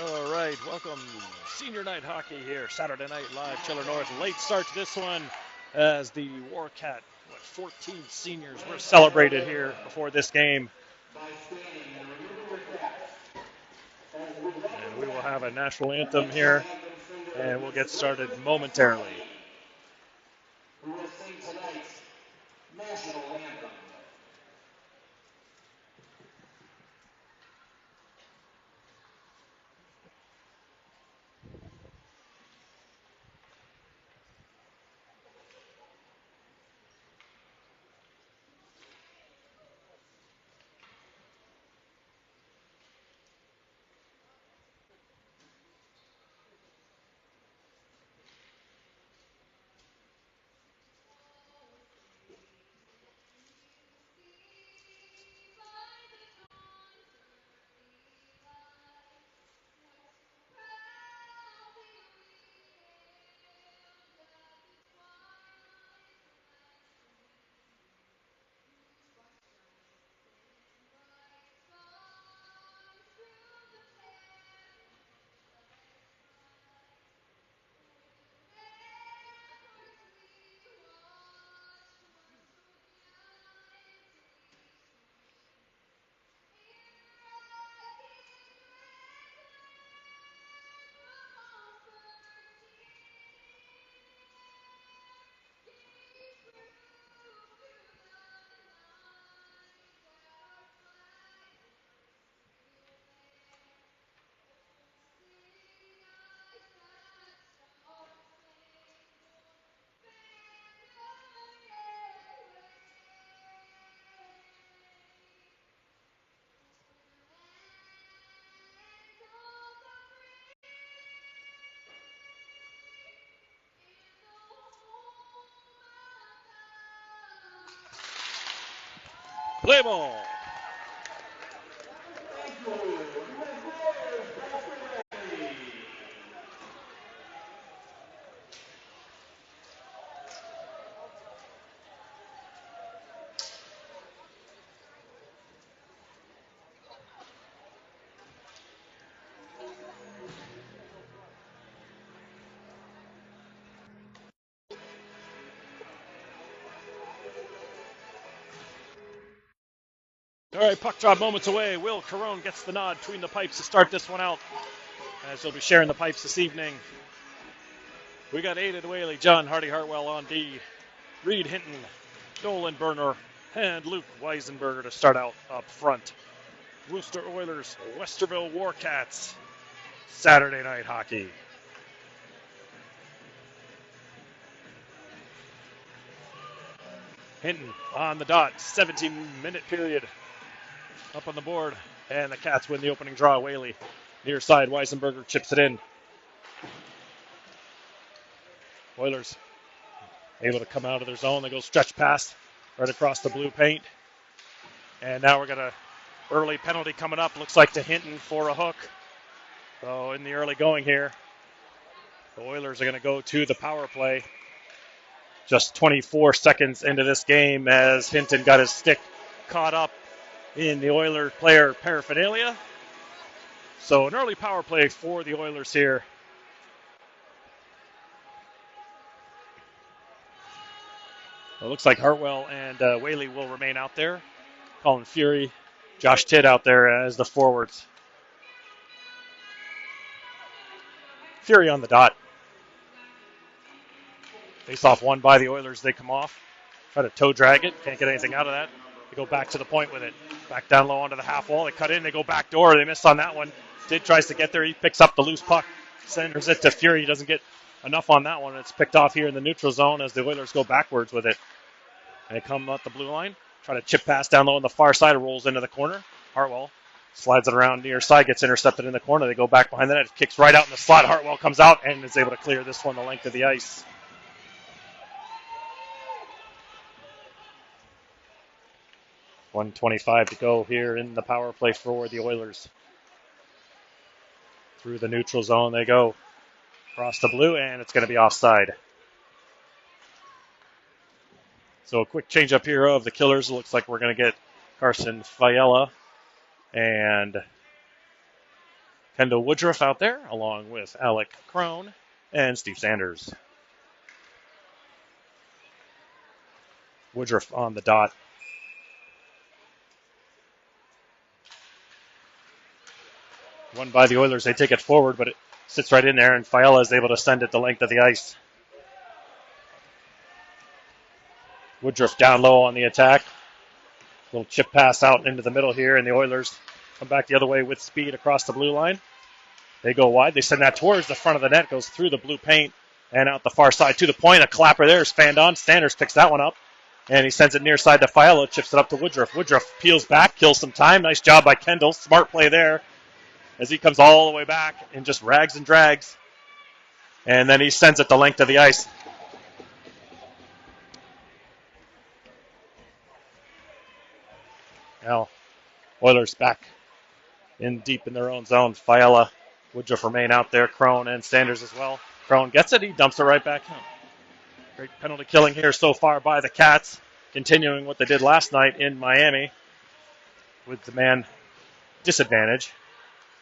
All right, welcome Senior Night Hockey here, Saturday Night Live, Chiller North. Late start to this one as the Warcat, 14 seniors were celebrated here before this game. And we will have a national anthem here, and we'll get started momentarily. Who will sing tonight's national anthem? Play ball! All right, puck drop moments away. Will Carone gets the nod between the pipes to start this one out, as he'll be sharing the pipes this evening. We got Aiden Whaley, John Hardy-Hartwell on D, Reed Hinton, Nolan Berner, and Luke Weisenberger to start out up front. Wooster Oilers, Westerville Warcats, Saturday Night Hockey. Hinton on the dot, 17-minute period. Up on the board, and the Cats win the opening draw. Whaley near side, Weisenberger chips it in. Oilers able to come out of their zone. They go stretch pass right across the blue paint. And now we're got an early penalty coming up. Looks like to Hinton for a hook. So in the early going here, the Oilers are going to go to the power play. Just 24 seconds into this game as Hinton got his stick caught up in the Oilers player paraphernalia. So an early power play for the Oilers here. It looks like Hartwell and Whaley will remain out there. Colin Fury, Josh Tidd out there as the forwards. Fury on the dot. Face off one by the Oilers. They come off. Try to toe drag it. Can't get anything out of that. They go back to the point with it. Back down low onto the half wall. They cut in. They go back door. They miss on that one. Tidd tries to get there. He picks up the loose puck. Senders it to Fury. He doesn't get enough on that one. It's picked off here in the neutral zone as the Oilers go backwards with it. And they come up the blue line. Try to chip pass down low on the far side. It rolls into the corner. Hartwell slides it around near side. Gets intercepted in the corner. They go back behind the net. It kicks right out in the slot. Hartwell comes out and is able to clear this one the length of the ice. .125 to go here in the power play for the Oilers. Through the neutral zone they go. Across the blue, and it's going to be offside. So a quick change up here of the Killers. It looks like we're going to get Carson Fiella and Kendall Woodruff out there, along with Alec Crone and Steve Sanders. Woodruff on the dot. Won by the Oilers. They take it forward, but it sits right in there, and Fiala is able to send it the length of the ice. Woodruff down low on the attack. Little chip pass out into the middle here, and the Oilers come back the other way with speed across the blue line. They go wide. They send that towards the front of the net, goes through the blue paint and out the far side to the point. A clapper there is fanned on. Sanders picks that one up, and he sends it near side to Fiala, chips it up to Woodruff. Woodruff peels back, kills some time. Nice job by Kendall. Smart play there as he comes all the way back and just rags and drags. And then he sends it the length of the ice. Now, Oilers back in deep in their own zone. Fiala, Woodruff remain out there. Crone and Sanders as well. Crone gets it. He dumps it right back in. Great penalty killing here so far by the Cats, continuing what they did last night in Miami with the man disadvantage.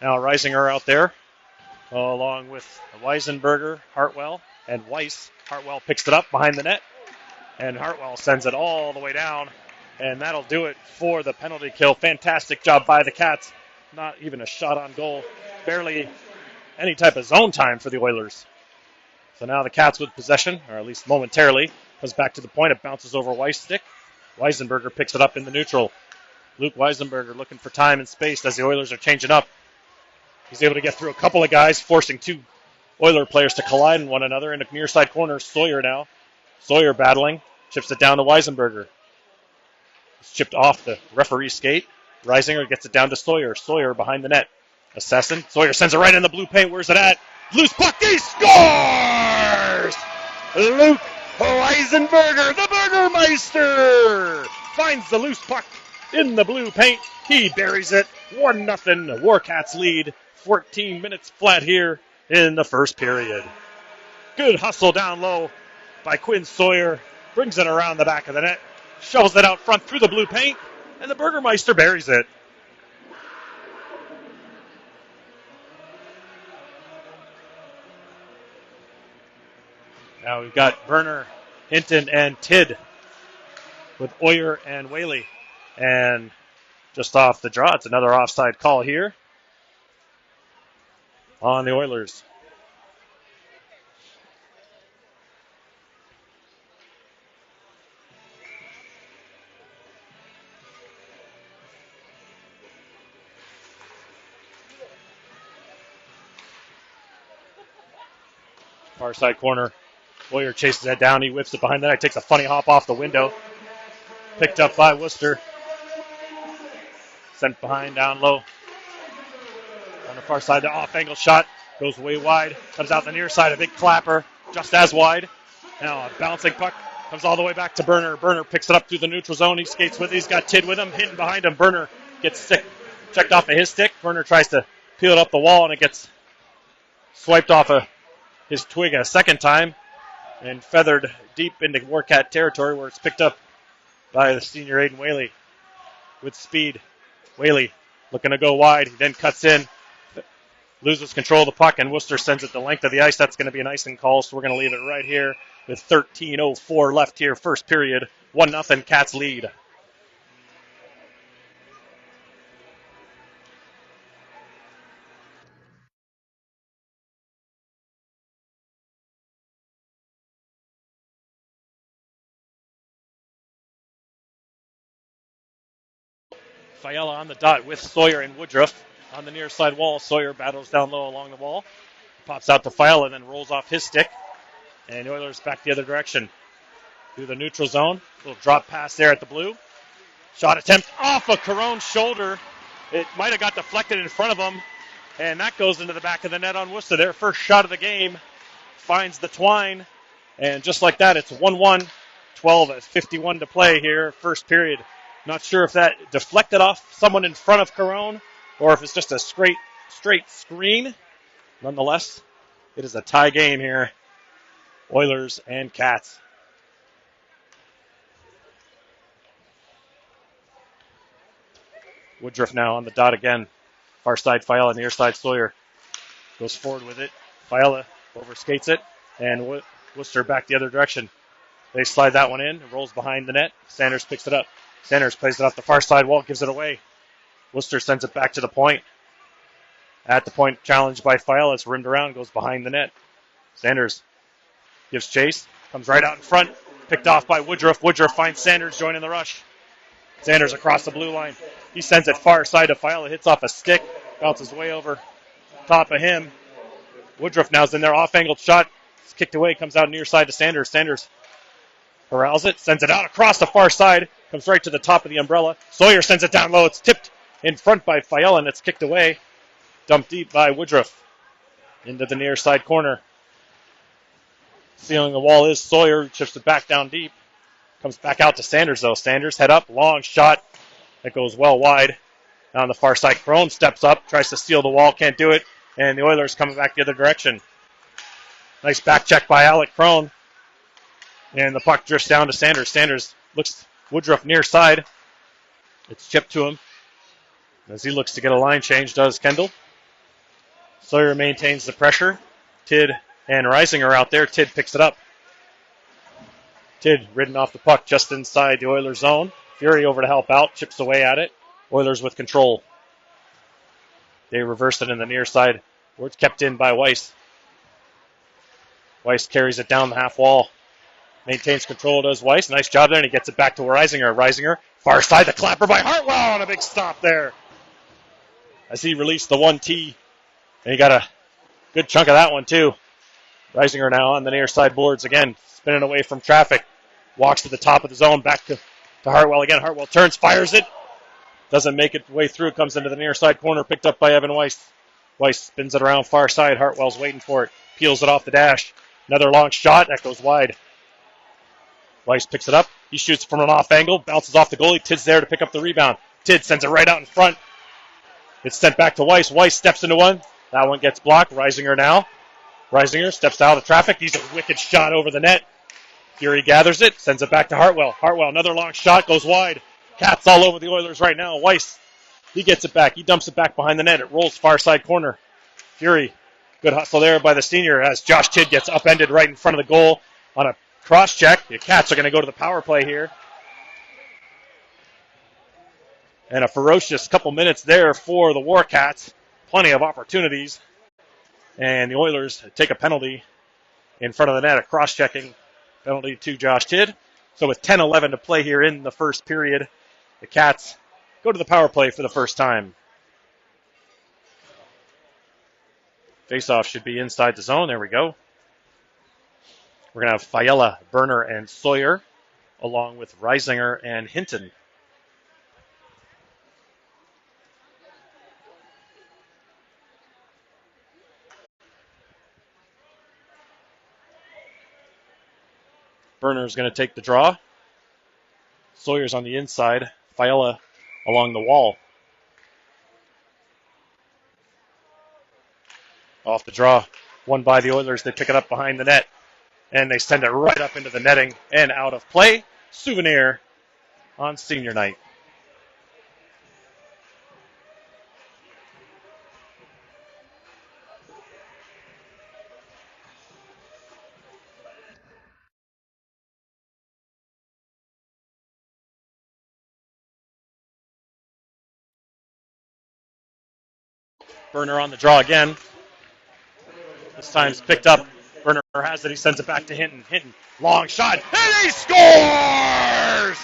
Now Reisinger out there, along with Weisenberger, Hartwell, and Weiss. Hartwell picks it up behind the net, and Hartwell sends it all the way down, and that'll do it for the penalty kill. Fantastic job by the Cats. Not even a shot on goal. Barely any type of zone time for the Oilers. So now the Cats with possession, or at least momentarily, comes back to the point. It bounces over Weiss' stick. Weisenberger picks it up in the neutral. Luke Weisenberger looking for time and space as the Oilers are changing up. He's able to get through a couple of guys, forcing two Oiler players to collide in one another. In the near side corner, Sawyer now. Sawyer battling, chips it down to Weisenberger. It's chipped off the referee's skate. Reisinger gets it down to Sawyer. Sawyer behind the net. Assessing. Sawyer sends it right in the blue paint. Where's it at? Loose puck. He scores! Luke Weisenberger, the Burgermeister, finds the loose puck in the blue paint. He buries it. 1-0. Warcats lead. 14 minutes flat here in the first period. Good hustle down low by Quinn Sawyer. Brings it around the back of the net. Shovels it out front through the blue paint. And the Burgermeister buries it. Now we've got Berner, Hinton, and Tidd with Oyer and Whaley. And just off the draw, it's another offside call here on the Oilers. Far side corner. Boyer chases that down. He whips it behind that. He takes a funny hop off the window. Picked up by Wooster. Sent behind down low. On the far side, the off-angle shot goes way wide. Comes out the near side. A big clapper. Just as wide. Now a bouncing puck. Comes all the way back to Berner. Berner picks it up through the neutral zone. He skates with it. He's got Tidd with him. Hitting behind him. Berner gets checked off of his stick. Berner tries to peel it up the wall, and it gets swiped off of his twig a second time and feathered deep into Warcat territory where it's picked up by the senior Aiden Whaley with speed. Whaley looking to go wide. He then cuts in, loses control of the puck, and Wooster sends it the length of the ice. That's going to be an icing call, so we're going to leave it right here with 13:04 left here, first period. 1-0 Cats lead. Fiala on the dot with Sawyer and Woodruff on the near side wall. Sawyer battles down low along the wall. Pops out to Fiala and then rolls off his stick. And the Oilers back the other direction through the neutral zone. Little drop pass there at the blue. Shot attempt off of Caron's shoulder. It might have got deflected in front of him. And that goes into the back of the net on Wooster. Their first shot of the game finds the twine. And just like that, it's 1-1. 12:51 to play here, first period. Not sure if that deflected off someone in front of Caron or if it's just a straight screen. Nonetheless, it is a tie game here. Oilers and Cats. Woodruff now on the dot again. Far side Fiala, near side Sawyer. goes forward with it. Fiala overskates it, and Wooster back the other direction. They slide that one in. It rolls behind the net. Sanders picks it up. Sanders plays it off the far side wall, gives it away. Wooster sends it back to the point. At the point, challenged by Fiala. It's rimmed around, goes behind the net. Sanders gives chase, comes right out in front. Picked off by Woodruff. Woodruff finds Sanders joining the rush. Sanders across the blue line. He sends it far side to Fiala. Hits off a stick. Bounces way over top of him. Woodruff now's in there. Off-angled shot. It's kicked away. Comes out near side to Sanders. Sanders corrals it. Sends it out across the far side. Comes right to the top of the umbrella. Sawyer sends it down low. It's tipped in front by Fiala, and it's kicked away. Dumped deep by Woodruff. Into the near side corner. Sealing the wall is Sawyer. Chips it back down deep. Comes back out to Sanders, though. Sanders head up. Long shot. That goes well wide. On the far side, Crone steps up. Tries to steal the wall. Can't do it. And the Oilers coming back the other direction. Nice back check by Alec Crone. And the puck drifts down to Sanders. Sanders looks Woodruff near side. It's chipped to him. As he looks to get a line change, does Kendall. Sawyer maintains the pressure. Tidd and Rising are out there. Tidd picks it up. Tidd ridden off the puck just inside the Oilers zone. Fury over to help out. Chips away at it. Oilers with control. They reverse it in the near side. Where it's kept in by Weiss. Weiss carries it down the half wall. Maintains control, does Weiss. Nice job there, and he gets it back to Risinger. Risinger, far side, the clapper by Hartwell, and a big stop there. As he released the 1T, and he got a good chunk of that one, too. Risinger now on the near side boards again, spinning away from traffic. Walks to the top of the zone, back to Hartwell again. Hartwell turns, fires it. Doesn't make it way through, comes into the near side corner, picked up by Evan Weiss. Weiss spins it around far side. Hartwell's waiting for it. Peels it off the dash. Another long shot, that goes wide. Weiss picks it up. He shoots from an off angle, bounces off the goalie. Tidd's there to pick up the rebound. Tidd sends it right out in front. It's sent back to Weiss. Weiss steps into one. That one gets blocked. Risinger now. Risinger steps out of traffic. He's a wicked shot over the net. Fury gathers it, sends it back to Hartwell. Hartwell, another long shot, goes wide. Cats all over the Oilers right now. Weiss, he gets it back. He dumps it back behind the net. It rolls far side corner. Fury, good hustle there by the senior as Josh Tidd gets upended right in front of the goal on a cross check. The Cats are going to go to the power play here. And a ferocious couple minutes there for the Warcats. Plenty of opportunities. And the Oilers take a penalty in front of the net, a cross-checking penalty to Josh Tidd. So with 10-11 to play here in the first period, the Cats go to the power play for the first time. Face-off should be inside the zone. There we go. We're going to have Fiala, Berner, and Sawyer, along with Risinger and Hinton. Berner's going to take the draw. Sawyer's on the inside. Fiala along the wall. Off the draw. Won by the Oilers. They pick it up behind the net. And they send it right up into the netting and out of play. Souvenir on senior night. Berner on the draw again. This time it's picked up. Berner has it. He sends it back to Hinton. Hinton, long shot, and he scores!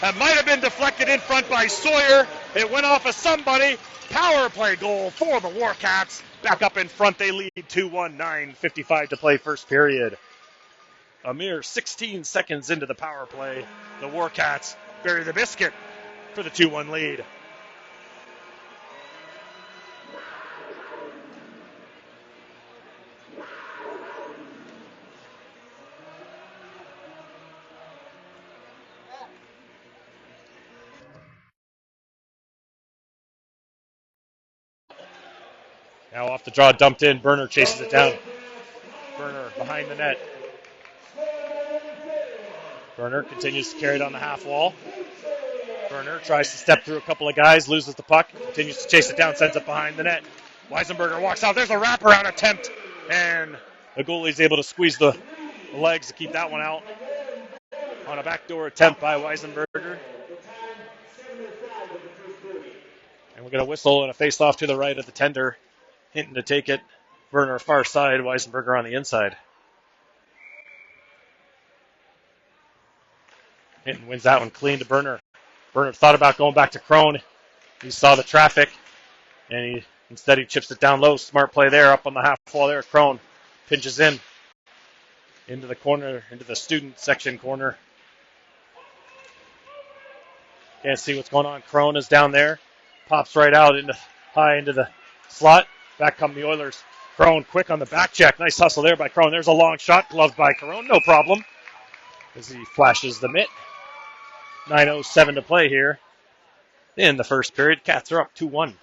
That might have been deflected in front by Sawyer. It went off of somebody. Power play goal for the Warcats. Back up in front. They lead 2-1, 9:55 to play first period. A mere 16 seconds into the power play, the Warcats bury the biscuit for the 2-1 lead. Now off the draw, dumped in. Berner chases it down. Berner behind the net. Berner continues to carry it on the half wall. Berner tries to step through a couple of guys, loses the puck, continues to chase it down, sends it behind the net. Weisenberger walks out. There's a wraparound attempt, and the goalie's able to squeeze the legs to keep that one out on a backdoor attempt by Weisenberger. And we're going to whistle and a face-off to the right of the tender. Hinton to take it. Werner far side, Weisenberger on the inside. Hinton wins that one clean to Berner. Berner thought about going back to Crone. He saw the traffic, and instead he chips it down low. Smart play there, up on the half wall there. Crone pinches into the corner, into the student section corner. Can't see what's going on. Crone is down there. Pops right out high into the slot. Back come the Oilers. Crone quick on the back check. Nice hustle there by Crone. There's a long shot, gloved by Crone. No problem. As he flashes the mitt. 9:07 to play here in the first period. Cats are up 2-1.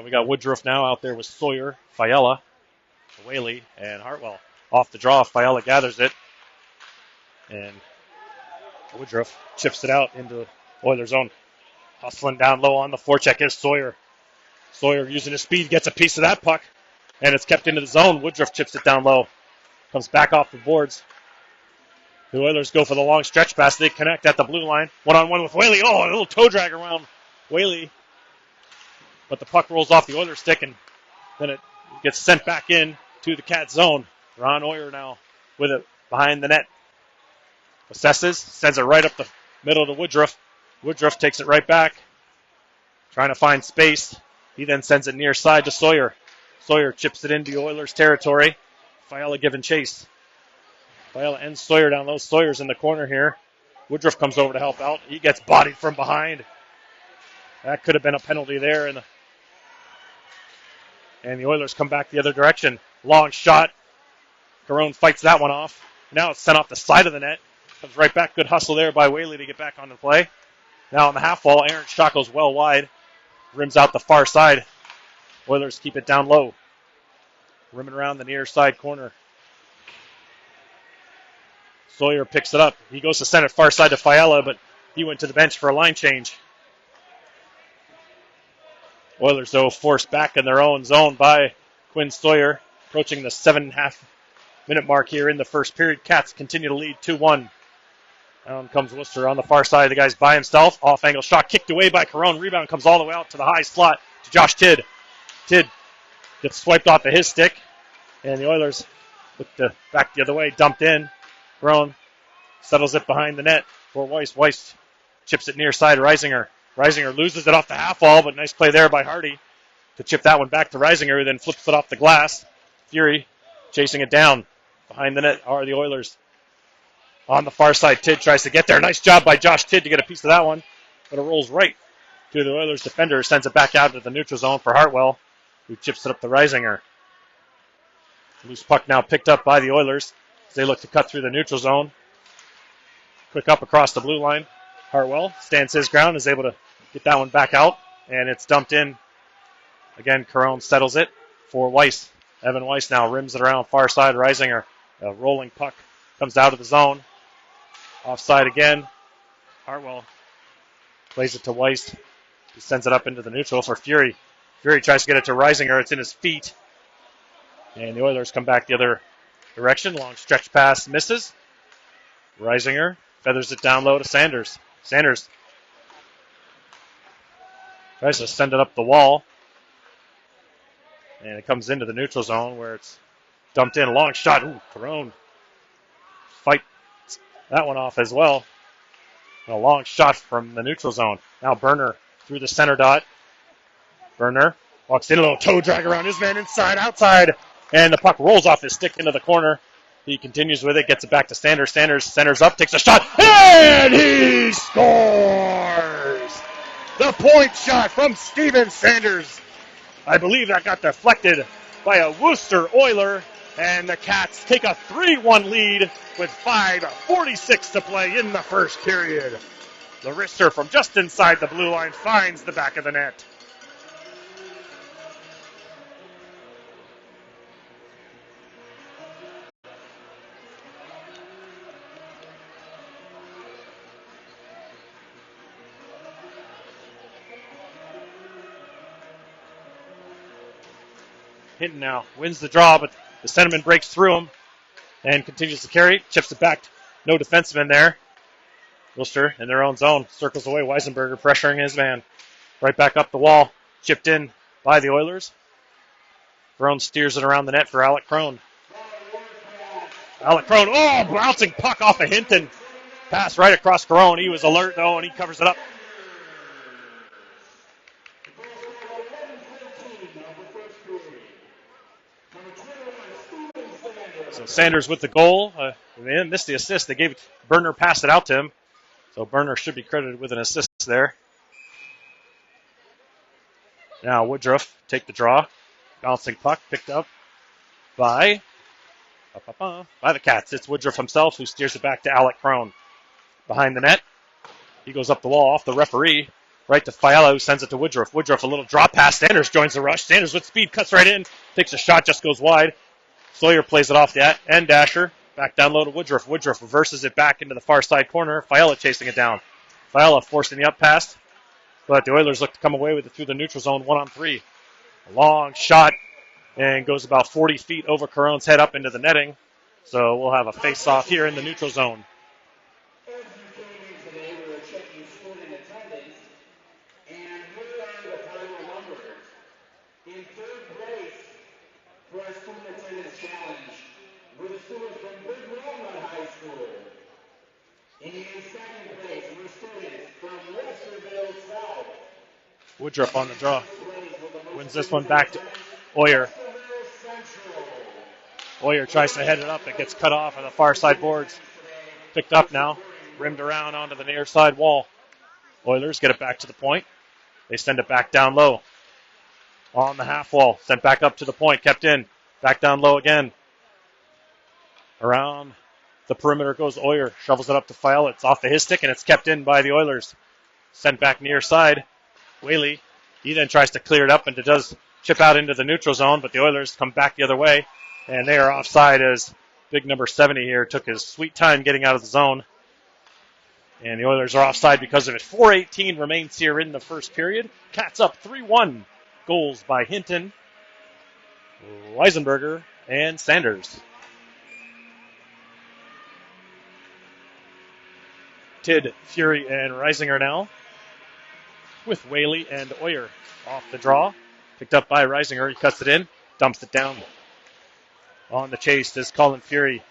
We got Woodruff now out there with Sawyer, Fiala, Whaley, and Hartwell. Off the draw, Fiala gathers it. And Woodruff chips it out into Oilers' zone. Hustling down low on the forecheck is Sawyer. Sawyer using his speed gets a piece of that puck. And it's kept into the zone. Woodruff chips it down low. Comes back off the boards. The Oilers go for the long stretch pass. They connect at the blue line. One-on-one with Whaley. Oh, a little toe drag around Whaley. But the puck rolls off the Oilers stick, and then it gets sent back in to the Cat zone. Ron Oyer now with it behind the net. Assesses, sends it right up the middle to Woodruff. Woodruff takes it right back, trying to find space. He then sends it near side to Sawyer. Sawyer chips it into Oilers territory. Fiala giving chase. Fiala ends Sawyer down low. Sawyer's in the corner here. Woodruff comes over to help out. He gets bodied from behind. That could have been a penalty there, and the Oilers come back the other direction. Long shot. Carone fights that one off. Now it's sent off the side of the net. Comes right back. Good hustle there by Whaley to get back on the play. Now on the half wall, Aaron shot goes well wide. Rims out the far side. Oilers keep it down low. Rimming around the near side corner. Sawyer picks it up. He goes to send it far side to Fiala, but he went to the bench for a line change. Oilers, though, forced back in their own zone by Quinn Sawyer. Approaching the 7.5-minute mark here in the first period. Cats continue to lead 2-1. Down comes Wooster on the far side. The guy's by himself. Off-angle shot kicked away by Carone. Rebound comes all the way out to the high slot to Josh Tidd. Tidd gets swiped off of his stick. And the Oilers look back the other way. Dumped in. Carone settles it behind the net for Weiss. Weiss chips it near side. Reisinger. Reisinger loses it off the half wall, but nice play there by Hardy to chip that one back to Reisinger, who then flips it off the glass. Fury chasing it down. Behind the net are the Oilers. On the far side, Tidd tries to get there. Nice job by Josh Tidd to get a piece of that one, but it rolls right to the Oilers defender, sends it back out to the neutral zone for Hartwell, who chips it up to Reisinger. Loose puck now picked up by the Oilers as they look to cut through the neutral zone. Quick up across the blue line. Hartwell stands his ground, is able to get that one back out, and it's dumped in. Again, Carone settles it for Weiss. Evan Weiss now rims it around far side. Reisinger, a rolling puck, comes out of the zone. Offside again. Hartwell plays it to Weiss. He sends it up into the neutral for Fury. Fury tries to get it to Reisinger. It's in his feet. And the Oilers come back the other direction. Long stretch pass misses. Reisinger feathers it down low to Sanders. Sanders tries to send it up the wall. And it comes into the neutral zone where it's dumped in. Long shot. Ooh, Carone fights that one off as well. And a long shot from the neutral zone. Now Berner through the center dot. Berner walks in, a little toe drag around his man inside, outside. And the puck rolls off his stick into the corner. He continues with it, gets it back to Sanders. Sanders centers up, takes a shot, and he scores! The point shot from Steven Sanders. I believe that got deflected by a Wooster Oiler, and the Cats take a 3-1 lead with 5:46 to play in the first period. The wrister from just inside the blue line finds the back of the net. Hinton now wins the draw, but the centerman breaks through him and continues to carry. Chips it back. No defenseman there. Wooster in their own zone. Circles away. Weisenberger pressuring his man. Right back up the wall. Chipped in by the Oilers. Crone steers it around the net for Alec Crone. Alec Crone, bouncing puck off of Hinton. Pass right across Crone. He was alert, though, and he covers it up. So Sanders with the goal. They missed the assist. They gave Berner, passed it out to him. So Berner should be credited with an assist there. Now Woodruff take the draw. Bouncing puck picked up by the Cats. It's Woodruff himself who steers it back to Alec Crone. Behind the net. He goes up the wall off the referee. Right to Fiala, who sends it to Woodruff. Woodruff, a little drop pass. Sanders joins the rush. Sanders with speed, cuts right in. Takes a shot, just goes wide. Sawyer plays it off the end dasher. Back down low to Woodruff. Woodruff reverses it back into the far side corner. Fiala chasing it down. Fiala forcing the up pass. But the Oilers look to come away with it through the neutral zone 1-on-3. A long shot and goes about 40 feet over Caron's head up into the netting. So we'll have a face-off here in the neutral zone. In third place for our student attendance challenge were the students from Big Walnut High School. In second place were students from Westerville South. Woodruff on the draw. Wins this one back to Oyer. Oyer tries to head it up. It gets cut off on the far side boards. Picked up now. Rimmed around onto the near side wall. Oilers get it back to the point. They send it back down low. On the half wall. Sent back up to the point. Kept in. Back down low again. Around the perimeter goes Oyer. Shovels it up to Fiala. It's off of his stick and it's kept in by the Oilers. Sent back near side. Whaley. He then tries to clear it up and it does chip out into the neutral zone, but the Oilers come back the other way. And they are offside as big number 70 here took his sweet time getting out of the zone. And the Oilers are offside because of it. 4:18 remains here in the first period. Cats up 3-1. Goals by Hinton, Weisenberger, and Sanders. Tidd, Fury, and Reisinger now with Whaley and Oyer off the draw. Picked up by Reisinger. He cuts it in, dumps it down. On the chase is Colin Fury.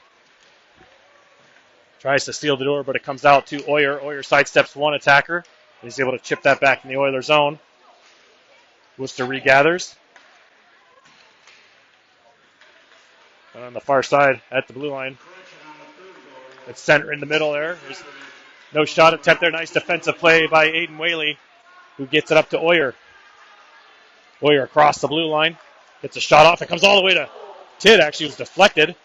Tries to steal the door, but it comes out to Oyer. Oyer sidesteps one attacker. He's able to chip that back in the Oilers zone. Wooster regathers. And on the far side at the blue line. It's center in the middle there. There's no shot attempt there. Nice defensive play by Aiden Whaley, who gets it up to Oyer. Oyer across the blue line. Gets a shot off. It comes all the way to Tidd. Actually, was deflected.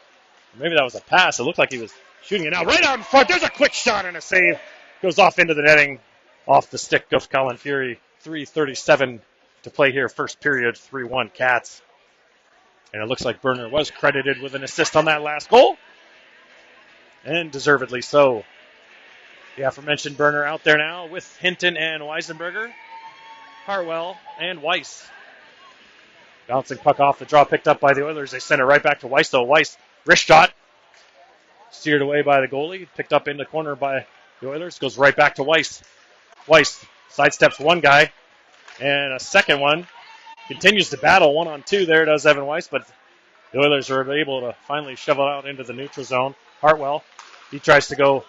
Maybe that was a pass. It looked like he was shooting it out. Right out in front. There's a quick shot and a save. Goes off into the netting. Off the stick of Colin Fury. 3:37 to play here. First period, 3-1 Cats. And it looks like Berner was credited with an assist on that last goal. And deservedly so. The aforementioned Berner out there now with Hinton and Weisenberger, Harwell, and Weiss. Bouncing puck off the draw, picked up by the Oilers. They send it right back to Weiss, though. Weiss, wrist shot. Steered away by the goalie. Picked up in the corner by the Oilers. Goes right back to Weiss. Weiss sidesteps one guy. And a second one. Continues to battle 1-on-2 there, does Evan Weiss. But the Oilers are able to finally shovel out into the neutral zone. Hartwell, he tries to go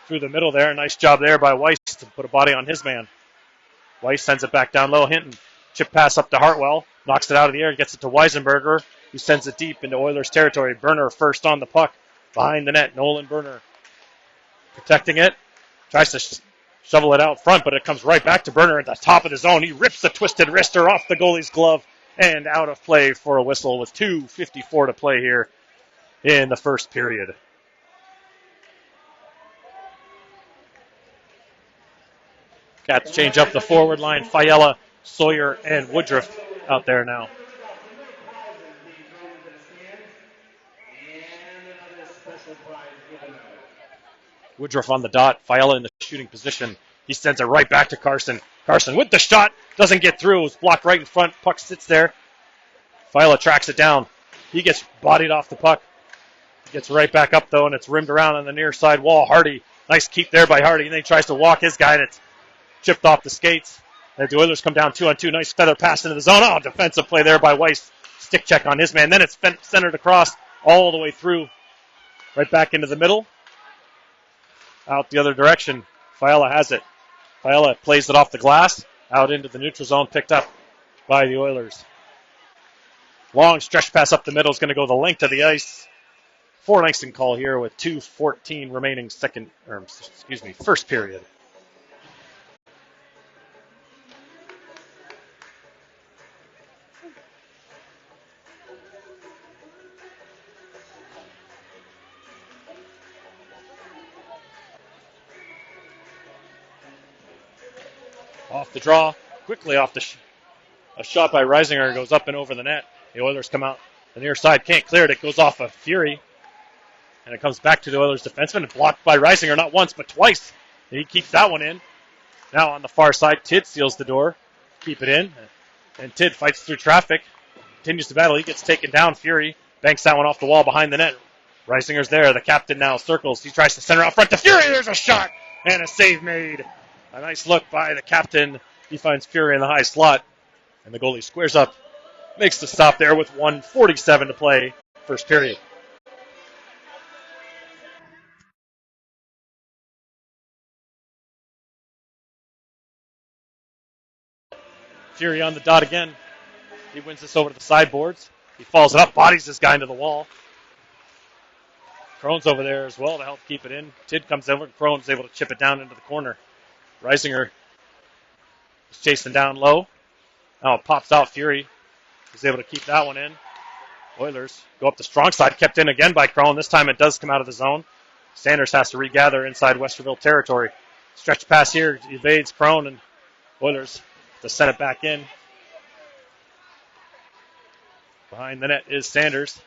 through the middle there. Nice job there by Weiss to put a body on his man. Weiss sends it back down low. Hinton, chip pass up to Hartwell. Knocks it out of the air. Gets it to Weisenberger, who sends it deep into Oilers territory. Berner first on the puck. Behind the net, Nolan Berner. Protecting it. Tries to shovel it out front, but it comes right back to Berner at the top of the zone. He rips the twisted wrister off the goalie's glove and out of play for a whistle with 2:54 to play here in the first period. Cats change up the forward line. Fiala, Sawyer, and Woodruff out there now. Woodruff on the dot. Fiala in the shooting position. He sends it right back to Carson. Carson with the shot. Doesn't get through. It was blocked right in front. Puck sits there. Viola tracks it down. He gets bodied off the puck. Gets right back up, though, and it's rimmed around on the near side wall. Hardy, nice keep there by Hardy, and then he tries to walk his guy, and it's chipped off the skates. And the Oilers come down 2-on-2. Nice feather pass into the zone. Oh, defensive play there by Weiss. Stick check on his man. Then it's centered across all the way through. Right back into the middle. Out the other direction. Viola has it. Viola plays it off the glass. Out into the neutral zone. Picked up by the Oilers. Long stretch pass up the middle is going to go the length of the ice. For an icing call here with 2:14 remaining first period. Off the draw, quickly off a shot by Reisinger goes up and over the net. The Oilers come out the near side, can't clear it. It goes off of Fury. And it comes back to the Oilers defenseman, blocked by Reisinger, not once, but twice. And he keeps that one in. Now on the far side, Tid seals the door. Keep it in. And Tid fights through traffic. Continues to battle. He gets taken down. Fury banks that one off the wall behind the net. Reisinger's there. The captain now circles. He tries to center out front to Fury. There's a shot and a save made. A nice look by the captain. He finds Fury in the high slot. And the goalie squares up. Makes the stop there with 1:47 to play. First period. Fury on the dot again. He wins this over to the sideboards. He falls it up, bodies this guy into the wall. Crone's over there as well to help keep it in. Tid comes over. Crone's able to chip it down into the corner. Reisinger is chasing down low. Now it pops out. Fury is able to keep that one in. Oilers go up the strong side. Kept in again by Crone. This time it does come out of the zone. Sanders has to regather inside Westerville territory. Stretch pass here. Evades Crone, and Oilers to send it back in. Behind the net is Sanders.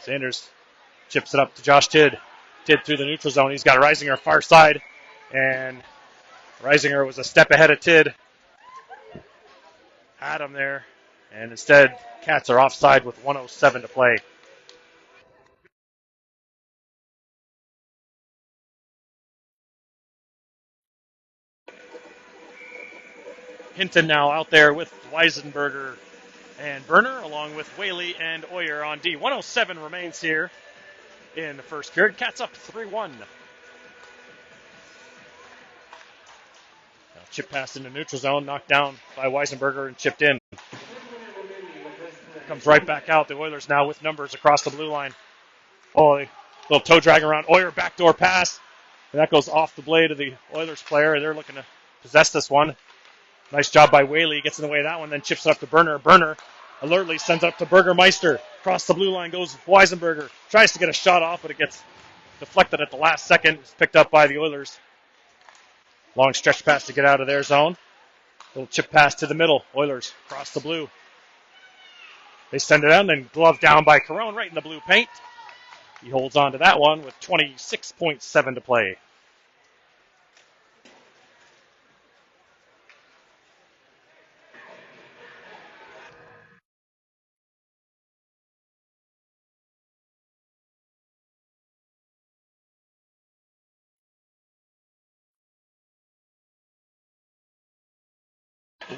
Sanders chips it up to Josh Tid. Tid through the neutral zone. He's got Reisinger far side. And Reisinger was a step ahead of Tid. Had him there. And instead, Cats are offside with 1:07 to play. Hinton now out there with Weisenberger and Berner, along with Whaley and Oyer on D. 1:07 remains here in the first period. Cats up 3-1. Now chip pass into neutral zone, knocked down by Weisenberger and chipped in. Comes right back out. The Oilers now with numbers across the blue line. Oh, a little toe drag around. Oyer backdoor pass. And that goes off the blade of the Oilers player. They're looking to possess this one. Nice job by Whaley. Gets in the way of that one, then chips it up to Berner. Berner alertly sends it up to Burgermeister. Across the blue line goes Weisenberger. Tries to get a shot off, but it gets deflected at the last second. It's picked up by the Oilers. Long stretch pass to get out of their zone. Little chip pass to the middle. Oilers across the blue. They send it out, and glove down by Carone right in the blue paint. He holds on to that one with 26.7 to play.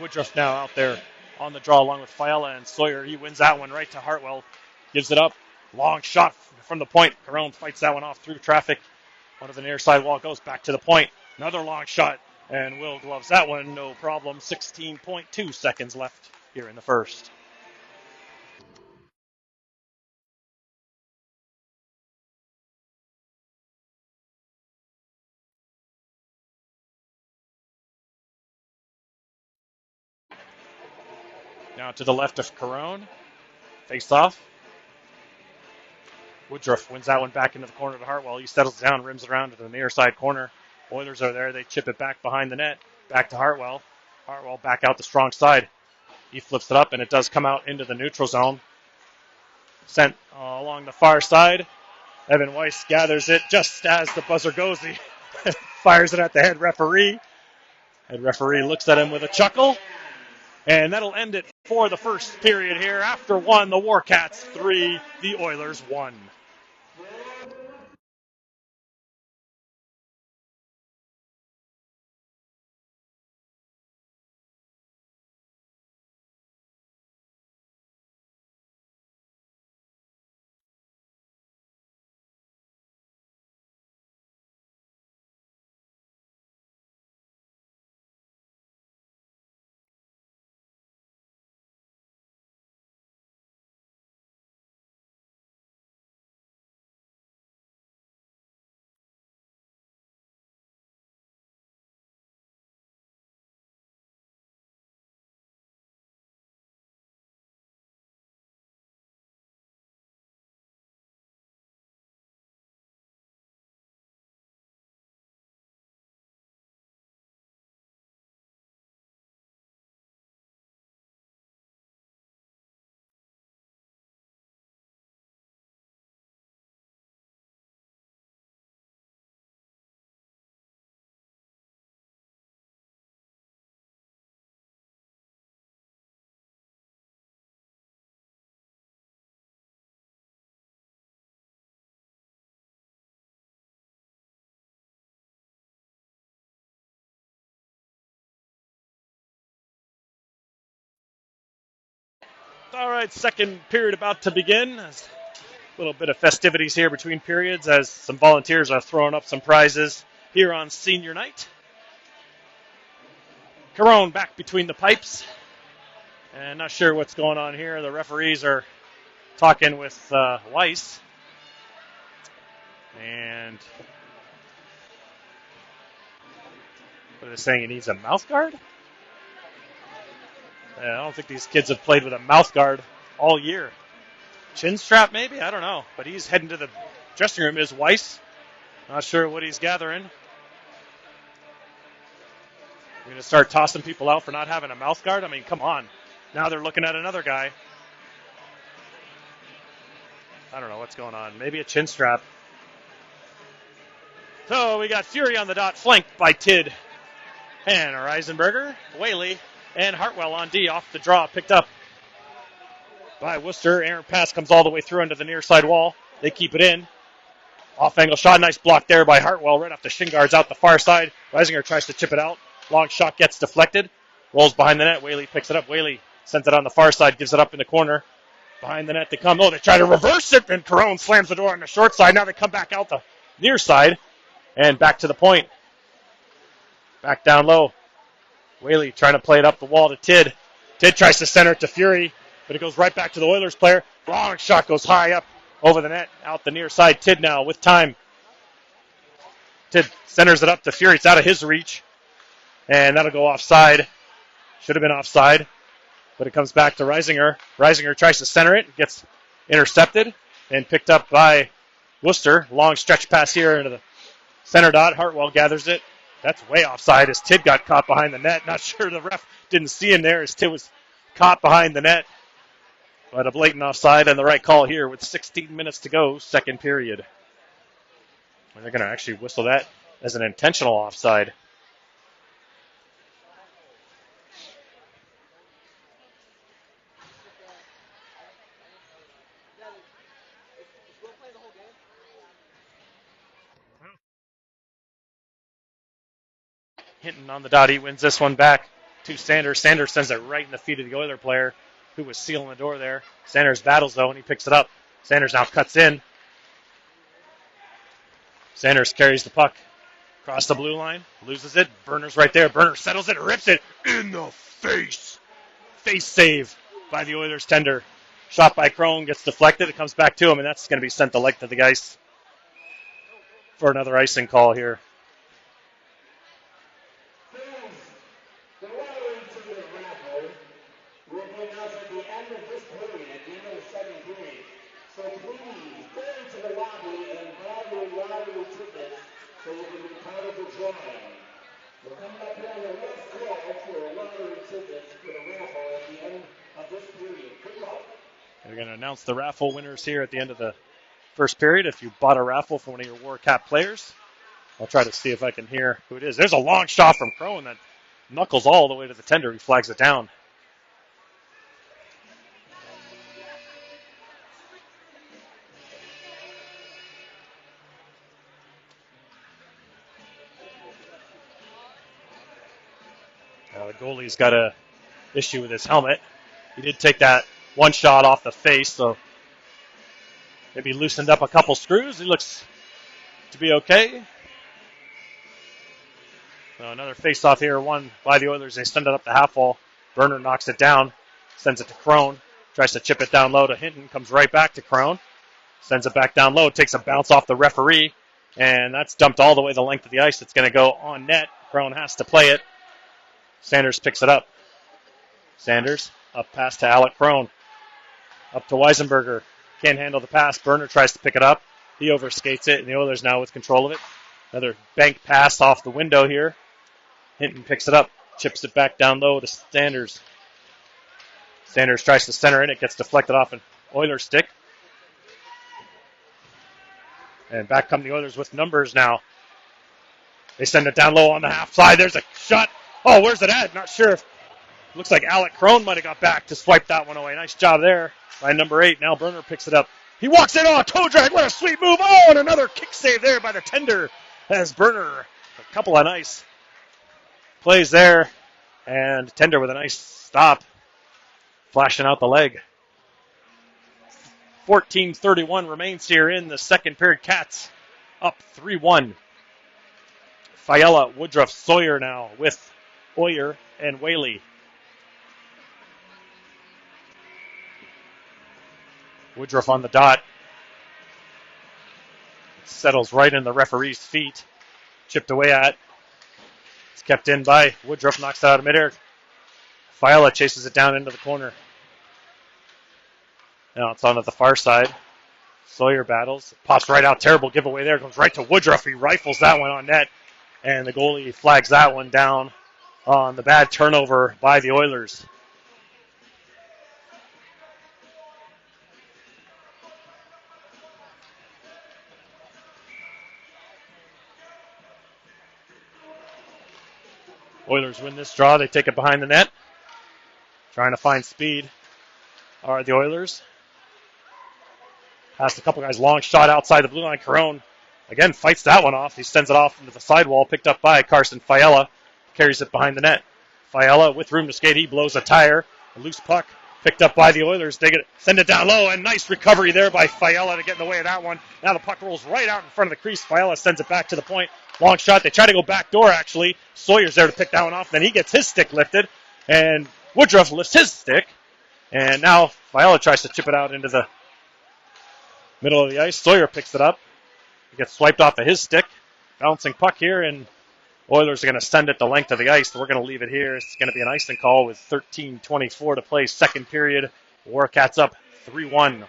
Woodruff now out there on the draw along with Fiala and Sawyer. He wins that one right to Hartwell. Gives it up. Long shot from the point. Carone fights that one off through traffic. Onto the near side wall. Goes back to the point. Another long shot. And Will gloves that one. No problem. 16.2 seconds left here in the first. Now to the left of Carone. Face off. Woodruff wins that one back into the corner to Hartwell. He settles down, rims around to the near side corner. Oilers are there. They chip it back behind the net. Back to Hartwell. Hartwell back out the strong side. He flips it up, and it does come out into the neutral zone. Sent along the far side. Evan Weiss gathers it just as the buzzer goes. He fires it at the head referee. Head referee looks at him with a chuckle. And that'll end it for the first period here. After 1, the Warcats 3, the Oilers 1. All right, second period about to begin. A little bit of festivities here between periods as some volunteers are throwing up some prizes here on senior night. Carone back between the pipes. And not sure what's going on here. The referees are talking with Weiss. And what are they saying? He needs a mouth guard? I don't think these kids have played with a mouth guard all year. Chin strap, maybe? I don't know. But he's heading to the dressing room, is Weiss. Not sure what he's gathering. We're going to start tossing people out for not having a mouth guard? I mean, come on. Now they're looking at another guy. I don't know what's going on. Maybe a chin strap. So we got Fury on the dot, flanked by Tid and Reisenberger, Whaley, and Hartwell on D off the draw, picked up by Wooster. Aaron pass comes all the way through into the near side wall. They keep it in. Off-angle shot, nice block there by Hartwell right off the shin guards out the far side. Reisinger tries to chip it out. Long shot gets deflected. Rolls behind the net. Whaley picks it up. Whaley sends it on the far side, gives it up in the corner. Behind the net they come. Oh, they try to reverse it, and Carone slams the door on the short side. Now they come back out the near side and back to the point. Back down low. Whaley trying to play it up the wall to Tid. Tid tries to center it to Fury, but it goes right back to the Oilers player. Long shot goes high up over the net, out the near side. Tid now with time. Tid centers it up to Fury. It's out of his reach, and that'll go offside. Should have been offside, but it comes back to Reisinger. Reisinger tries to center it, gets intercepted, and picked up by Wooster. Long stretch pass here into the center dot. Hartwell gathers it. That's way offside as Tid got caught behind the net. Not sure the ref didn't see him there as Tid was caught behind the net. But a blatant offside and the right call here with 16 minutes to go, second period. And they're going to actually whistle that as an intentional offside. Hinton on the dot. He wins this one back to Sanders. Sanders sends it right in the feet of the Oiler player who was sealing the door there. Sanders battles, though, and he picks it up. Sanders now cuts in. Sanders carries the puck across the blue line, loses it. Berner's right there. Berner settles it, rips it in the face. Face save by the Oilers tender. Shot by Crone, gets deflected. It comes back to him, and that's going to be sent the length of the ice for another icing call here. They're going to announce the raffle winners here at the end of the first period. If you bought a raffle for one of your Warcat players, I'll try to see if I can hear who it is. There's a long shot from Crone that knuckles all the way to the tender. He flags it down. The goalie's got a issue with his helmet. He did take that one shot off the face, so maybe loosened up a couple screws. He looks to be okay. So another face-off here, won by the Oilers. They send it up the half wall. Berner knocks it down, sends it to Crone. Tries to chip it down low to Hinton, comes right back to Crone. Sends it back down low, takes a bounce off the referee, and that's dumped all the way the length of the ice. It's going to go on net. Crone has to play it. Sanders picks it up. Sanders up pass to Alec Crone. Up to Weisenberger. Can't handle the pass. Berner tries to pick it up. He overskates it, and the Oilers now with control of it. Another bank pass off the window here. Hinton picks it up, chips it back down low to Sanders. Sanders tries to center in. It gets deflected off an Oilers stick. And back come the Oilers with numbers now. They send it down low on the half side. There's a shot. Oh, where's it at? Not sure. Looks like Alec Crone might have got back to swipe that one away. Nice job there by number 8. Now Berner picks it up. He walks in on a toe drag. What a sweet move. Oh, and another kick save there by the tender as Berner. A couple of nice plays there. And tender with a nice stop. Flashing out the leg. 14:31 remains here in the second period. Cats up 3-1. Fiala, Woodruff, Sawyer now with Oyer and Whaley. Woodruff on the dot. Settles right in the referee's feet. Chipped away at. It's kept in by Woodruff. Knocks it out of midair. Fiala chases it down into the corner. Now it's on to the far side. Sawyer battles. Pops right out. Terrible giveaway there. Goes right to Woodruff. He rifles that one on net. And the goalie flags that one down on the bad turnover by the Oilers. Oilers win this draw. They take it behind the net. Trying to find speed are the Oilers. Past a couple guys. Long shot outside the blue line. Crone again fights that one off. He sends it off into the sidewall. Picked up by Carson Fiala. Carries it behind the net. Fiala with room to skate. He blows a tire. A loose puck picked up by the Oilers. They send it down low. And nice recovery there by Fiala to get in the way of that one. Now the puck rolls right out in front of the crease. Fiala sends it back to the point. Long shot. They try to go back door, actually. Sawyer's there to pick that one off. Then he gets his stick lifted. And Woodruff lifts his stick. And now Fiala tries to chip it out into the middle of the ice. Sawyer picks it up. He gets swiped off of his stick. Bouncing puck here. And Oilers are going to send it the length of the ice. We're going to leave it here. It's going to be an icing call with 13:24 to play. Second period. Warcats up 3-1.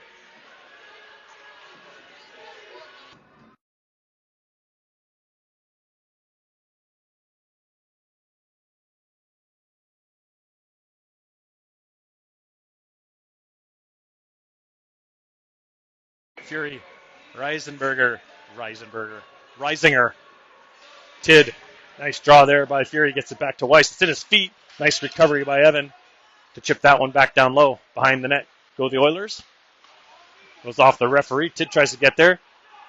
Fury, Reisinger, Tid. Nice draw there by Fury. Gets it back to Weiss. It's in his feet. Nice recovery by Evan to chip that one back down low behind the net. Go the Oilers. Goes off the referee. Tid tries to get there.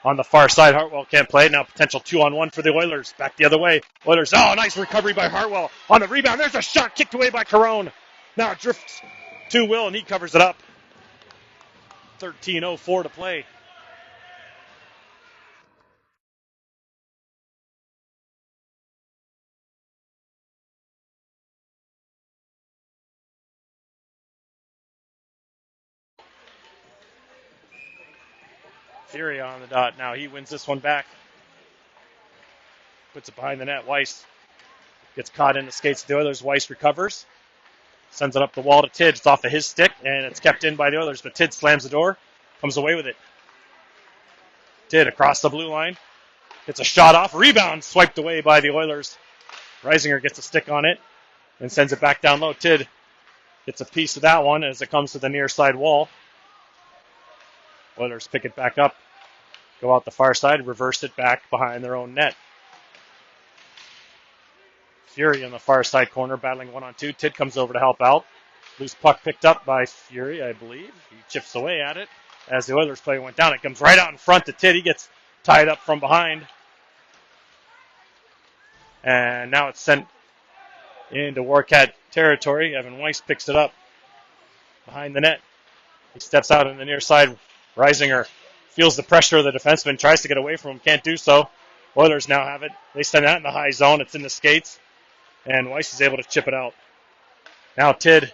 On the far side, Hartwell can't play. Now potential 2-on-1 for the Oilers. Back the other way. Oilers. Oh, nice recovery by Hartwell. On the rebound. There's a shot kicked away by Carone. Now it drifts to Will, and he covers it up. 13:04 to play. Fury on the dot. Now he wins this one back. Puts it behind the net. Weiss gets caught in the skates of the Oilers. Weiss recovers. Sends it up the wall to Tid. It's off of his stick, and it's kept in by the Oilers. But Tid slams the door. Comes away with it. Tid across the blue line. Gets a shot off. Rebound swiped away by the Oilers. Reisinger gets a stick on it and sends it back down low. Tid gets a piece of that one as it comes to the near side wall. Oilers pick it back up. Go out the far side. Reverse it back behind their own net. Fury in the far side corner battling 1-on-2. Tid comes over to help out. Loose puck picked up by Fury, I believe. He chips away at it. As the Oilers play went down, it comes right out in front to Tid. He gets tied up from behind. And now it's sent into Warcat territory. Evan Weiss picks it up behind the net. He steps out on the near side. Reisinger feels the pressure of the defenseman, tries to get away from him, can't do so. Oilers now have it. They send that in the high zone. It's in the skates, and Weiss is able to chip it out. Now Tidd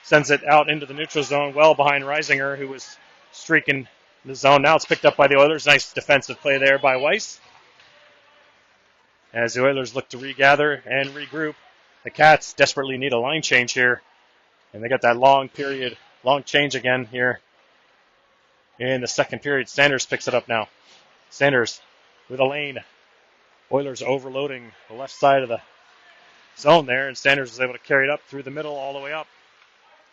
sends it out into the neutral zone, well behind Reisinger, who was streaking the zone. Now it's picked up by the Oilers. Nice defensive play there by Weiss. As the Oilers look to regather and regroup, the Cats desperately need a line change here. And they got that long change again here in the second period. Sanders picks it up now. Sanders with a lane. Oilers overloading the left side of the zone there, and Sanders was able to carry it up through the middle all the way up.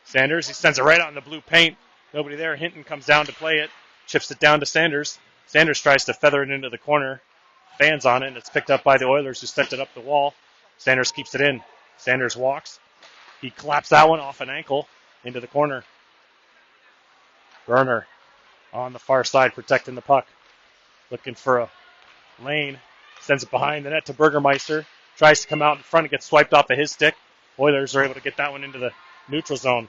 Sanders, he sends it right out in the blue paint. Nobody there. Hinton comes down to play it. Chips it down to Sanders. Sanders tries to feather it into the corner. Fans on it, and it's picked up by the Oilers, who sent it up the wall. Sanders keeps it in. Sanders walks. He claps that one off an ankle into the corner. Berner on the far side protecting the puck. Looking for a lane. Sends it behind the net to Burgermeister. Tries to come out in front and gets swiped off of his stick. Oilers are able to get that one into the neutral zone.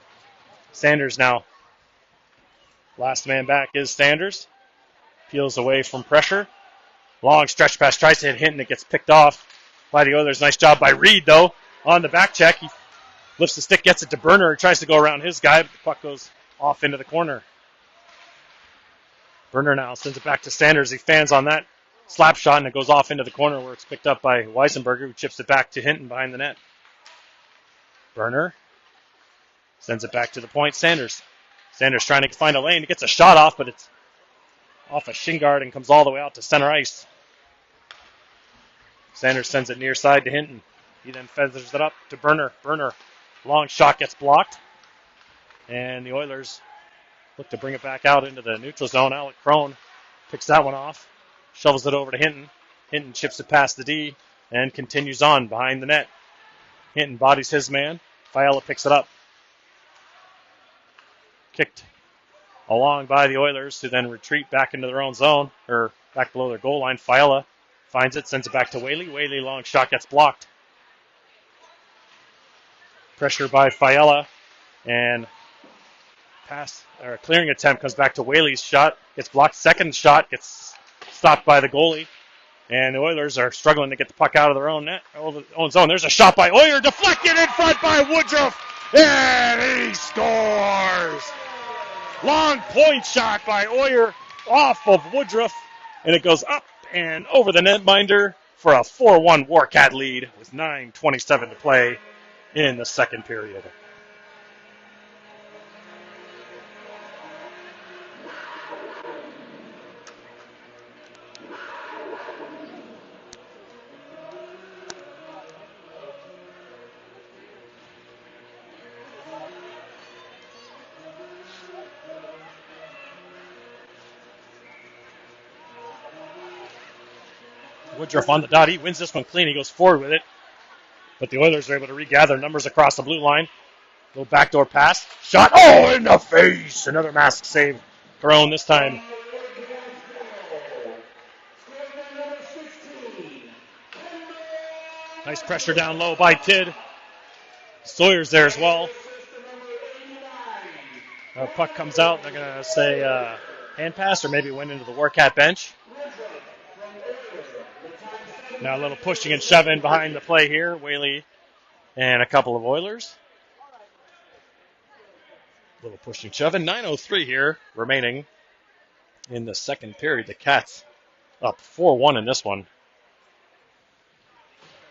Sanders now. Last man back is Sanders. Peels away from pressure. Long stretch pass, tries to hit Hinton. It gets picked off by the Oilers. Nice job by Reed, though, on the back check. He lifts the stick, gets it to Berner, tries to go around his guy, but the puck goes off into the corner. Berner now sends it back to Sanders. He fans on that slap shot, and it goes off into the corner where it's picked up by Weisenberger, who chips it back to Hinton behind the net. Berner sends it back to the point. Sanders trying to find a lane. He gets a shot off, but it's off a shin guard and comes all the way out to center ice. Sanders sends it near side to Hinton. He then feathers it up to Berner. Berner, long shot gets blocked. And the Oilers look to bring it back out into the neutral zone. Alec Crone picks that one off, shovels it over to Hinton. Hinton chips it past the D and continues on behind the net. Hinton bodies his man. Fiala picks it up. Kicked along by the Oilers, who then retreat back into their own zone, or back below their goal line. Fiala finds it, sends it back to Whaley. Whaley, long shot, gets blocked. Pressure by Fiala, and clearing attempt comes back to Whaley's shot, gets blocked. Second shot gets stopped by the goalie, and the Oilers are struggling to get the puck out of their own net, own zone. There's a shot by Oyer, deflected in front by Woodruff, and he scores! Long point shot by Oyer off of Woodruff, and it goes up and over the netminder for a 4-1 Warcat lead with 9:27 to play in the second period. Woodruff on the dot. He wins this one clean. He goes forward with it. But the Oilers are able to regather numbers across the blue line. Little backdoor pass. Shot. Oh, in the face. Another mask save. Thrown this time. Nice pressure down low by Tidd. Sawyer's there as well. Puck comes out. They're going to say hand pass, or maybe it went into the Warcat bench. Now a little pushing and shoving behind the play here. Whaley and a couple of Oilers. A little pushing and shoving. 9:03 here remaining in the second period. The Cats up 4-1 in this one.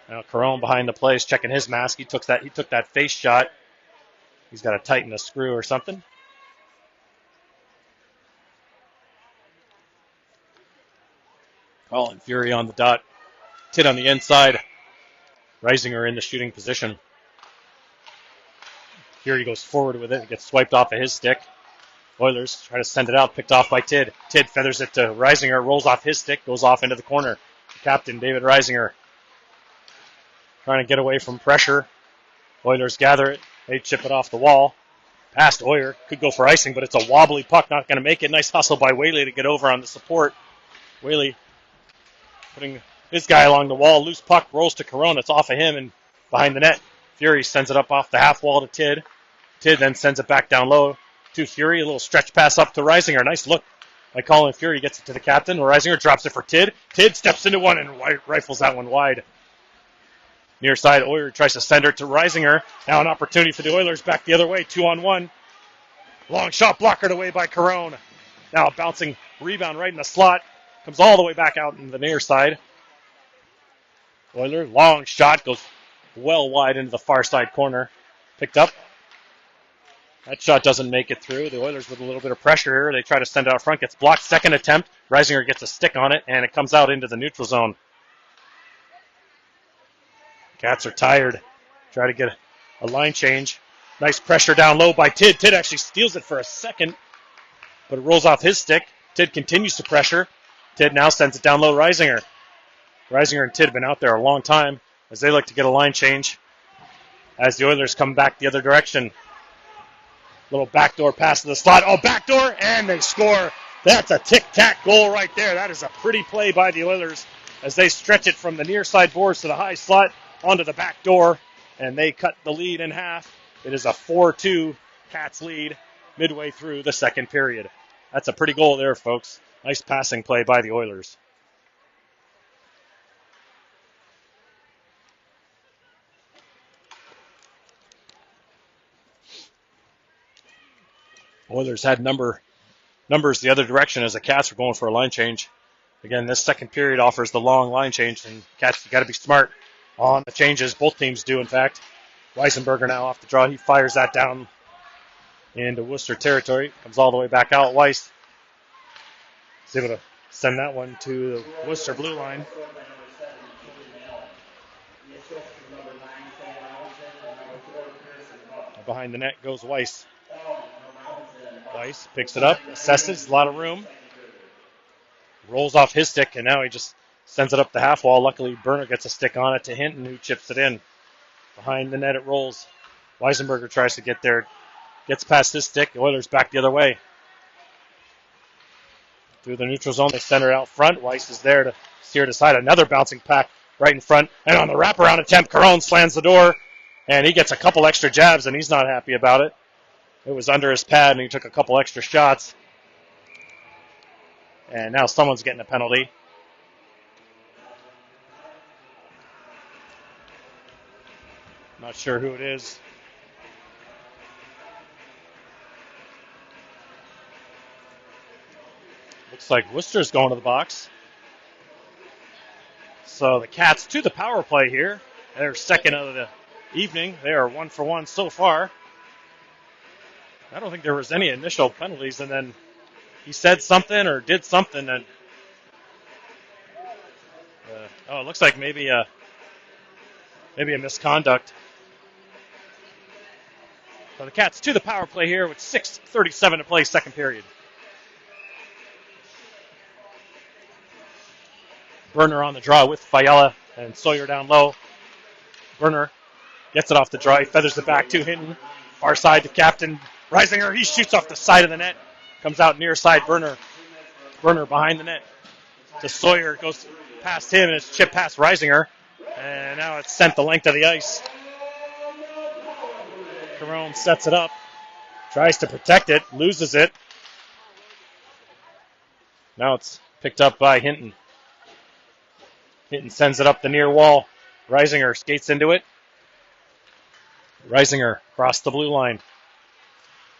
Now Carone behind the play is checking his mask. He took that face shot. He's got to tighten a screw or something. Colin Fury on the dot. Tidd on the inside. Reisinger in the shooting position. Fury goes forward with it. It gets swiped off of his stick. Oilers try to send it out. Picked off by Tidd. Tidd feathers it to Reisinger. Rolls off his stick. Goes off into the corner. The captain, David Reisinger, trying to get away from pressure. Oilers gather it. They chip it off the wall. Past Oyer. Could go for icing, but it's a wobbly puck. Not going to make it. Nice hustle by Whaley to get over on the support. Whaley putting his guy along the wall. Loose puck rolls to Corona. It's off of him and behind the net. Fury sends it up off the half wall to Tid. Tid then sends it back down low to Fury. A little stretch pass up to Reisinger. Nice look by Colin Fury. Gets it to the captain. Reisinger drops it for Tid. Tid steps into one and rifles that one wide. Near side, Oyer tries to send her to Reisinger. Now an opportunity for the Oilers back the other way. 2-on-1. Long shot blockered away by Carone. Now a bouncing rebound right in the slot. Comes all the way back out in the near side. Oiler, long shot, goes well wide into the far side corner. Picked up. That shot doesn't make it through. The Oilers with a little bit of pressure here. They try to send it out front. Gets blocked. Second attempt. Reisinger gets a stick on it, and it comes out into the neutral zone. Cats are tired. Try to get a line change. Nice pressure down low by Tid. Tid actually steals it for a second, but it rolls off his stick. Tid continues to pressure. Tid now sends it down low. Reisinger. Reisinger and Tid have been out there a long time as they look to get a line change as the Oilers come back the other direction. Little backdoor pass to the slot. Oh, backdoor, and they score. That's a tic-tac goal right there. That is a pretty play by the Oilers as they stretch it from the near side boards to the high slot onto the back door, and they cut the lead in half. It is a 4-2 Cats lead midway through the second period. That's a pretty goal there, folks. Nice passing play by the Oilers. Oilers had numbers the other direction as the Cats were going for a line change. Again, this second period offers the long line change, and Cats, you got to be smart on the changes. Both teams do, in fact. Weisenberger now off the draw. He fires that down into Wooster territory. Comes all the way back out. Weiss is able to send that one to the Wooster blue line. Behind the net goes Weiss. Weiss picks it up, assesses, a lot of room. Rolls off his stick, and now he just sends it up the half wall. Luckily, Berner gets a stick on it to Hinton, who chips it in. Behind the net, it rolls. Weisenberger tries to get there. Gets past his stick. The Oilers back the other way. Through the neutral zone, they center it out front. Weiss is there to steer it aside. Another bouncing pack right in front. And on the wraparound attempt, Carone slams the door. And he gets a couple extra jabs, and he's not happy about it. It was under his pad, and he took a couple extra shots. And now someone's getting a penalty. Not sure who it is. Looks like Wooster's going to the box. So the Cats to the power play here. They're second of the evening. They are 1 for 1 so far. I don't think there was any initial penalties, and then he said something or did something, and it looks like maybe a misconduct. So the Cats to the power play here with 6:37 to play, second period. Berner on the draw with Fiala and Sawyer down low. Berner gets it off the draw. He feathers it back to Hinton. Far side to captain Reisinger. He shoots off the side of the net. Comes out near side. Berner behind the net to Sawyer. Goes past him, and it's chipped past Reisinger. And now it's sent the length of the ice. Carone sets it up. Tries to protect it. Loses it. Now it's picked up by Hinton. Hinton sends it up the near wall. Reisinger skates into it. Reisinger across the blue line.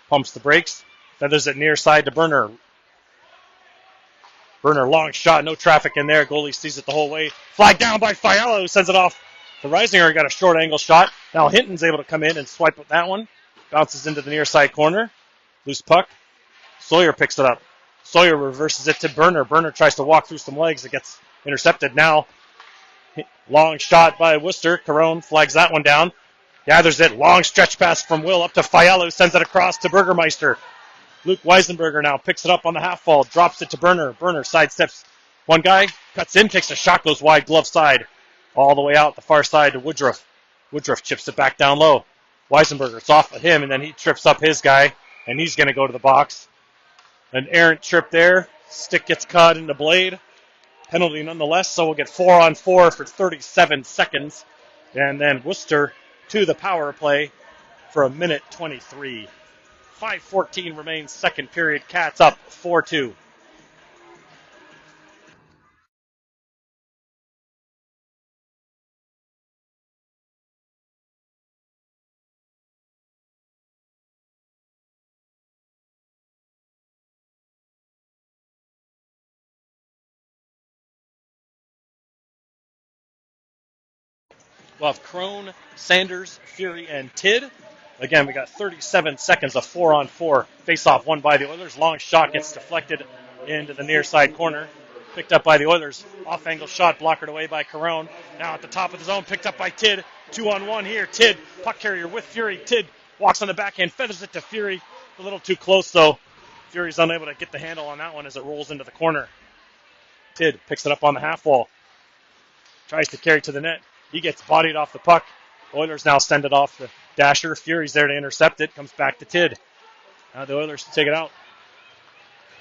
Pumps the brakes. Feathers it near side to Berner. Berner, long shot. No traffic in there. Goalie sees it the whole way. Flag down by Fiala, who sends it off to Reisinger. Got a short angle shot. Now Hinton's able to come in and swipe with that one. Bounces into the near side corner. Loose puck. Sawyer picks it up. Sawyer reverses it to Berner. Berner tries to walk through some legs. It gets intercepted now. Long shot by Wooster. Carone flags that one down. Gathers it. Long stretch pass from Will up to Fiala, who sends it across to Burgermeister. Luke Weisenberger now picks it up on the half wall. Drops it to Berner. Berner sidesteps one guy. Cuts in. Takes a shot. Goes wide. Glove side. All the way out the far side to Woodruff. Woodruff chips it back down low. Weisenberger, it's off of him, and then he trips up his guy, and he's going to go to the box. An errant trip there. Stick gets caught in the blade. Penalty nonetheless, so we'll get 4-on-4 for 37 seconds. And then Wooster to the power play for a minute 23. 5:14 remains second period. Cats up 4-2. We'll have Crone, Sanders, Fury, and Tidd. Again, we got 37 seconds of 4-on-4. Face-off won by the Oilers. Long shot gets deflected into the near side corner. Picked up by the Oilers. Off-angle shot blockered away by Carone. Now at the top of the zone, picked up by Tidd. 2-on-1 here. Tidd, puck carrier with Fury. Tidd walks on the backhand, feathers it to Fury. A little too close, though. Fury's unable to get the handle on that one as it rolls into the corner. Tidd picks it up on the half wall. Tries to carry to the net. He gets bodied off the puck. Oilers now send it off the dasher. Fury's there to intercept it. Comes back to Tidd. Now the Oilers take it out.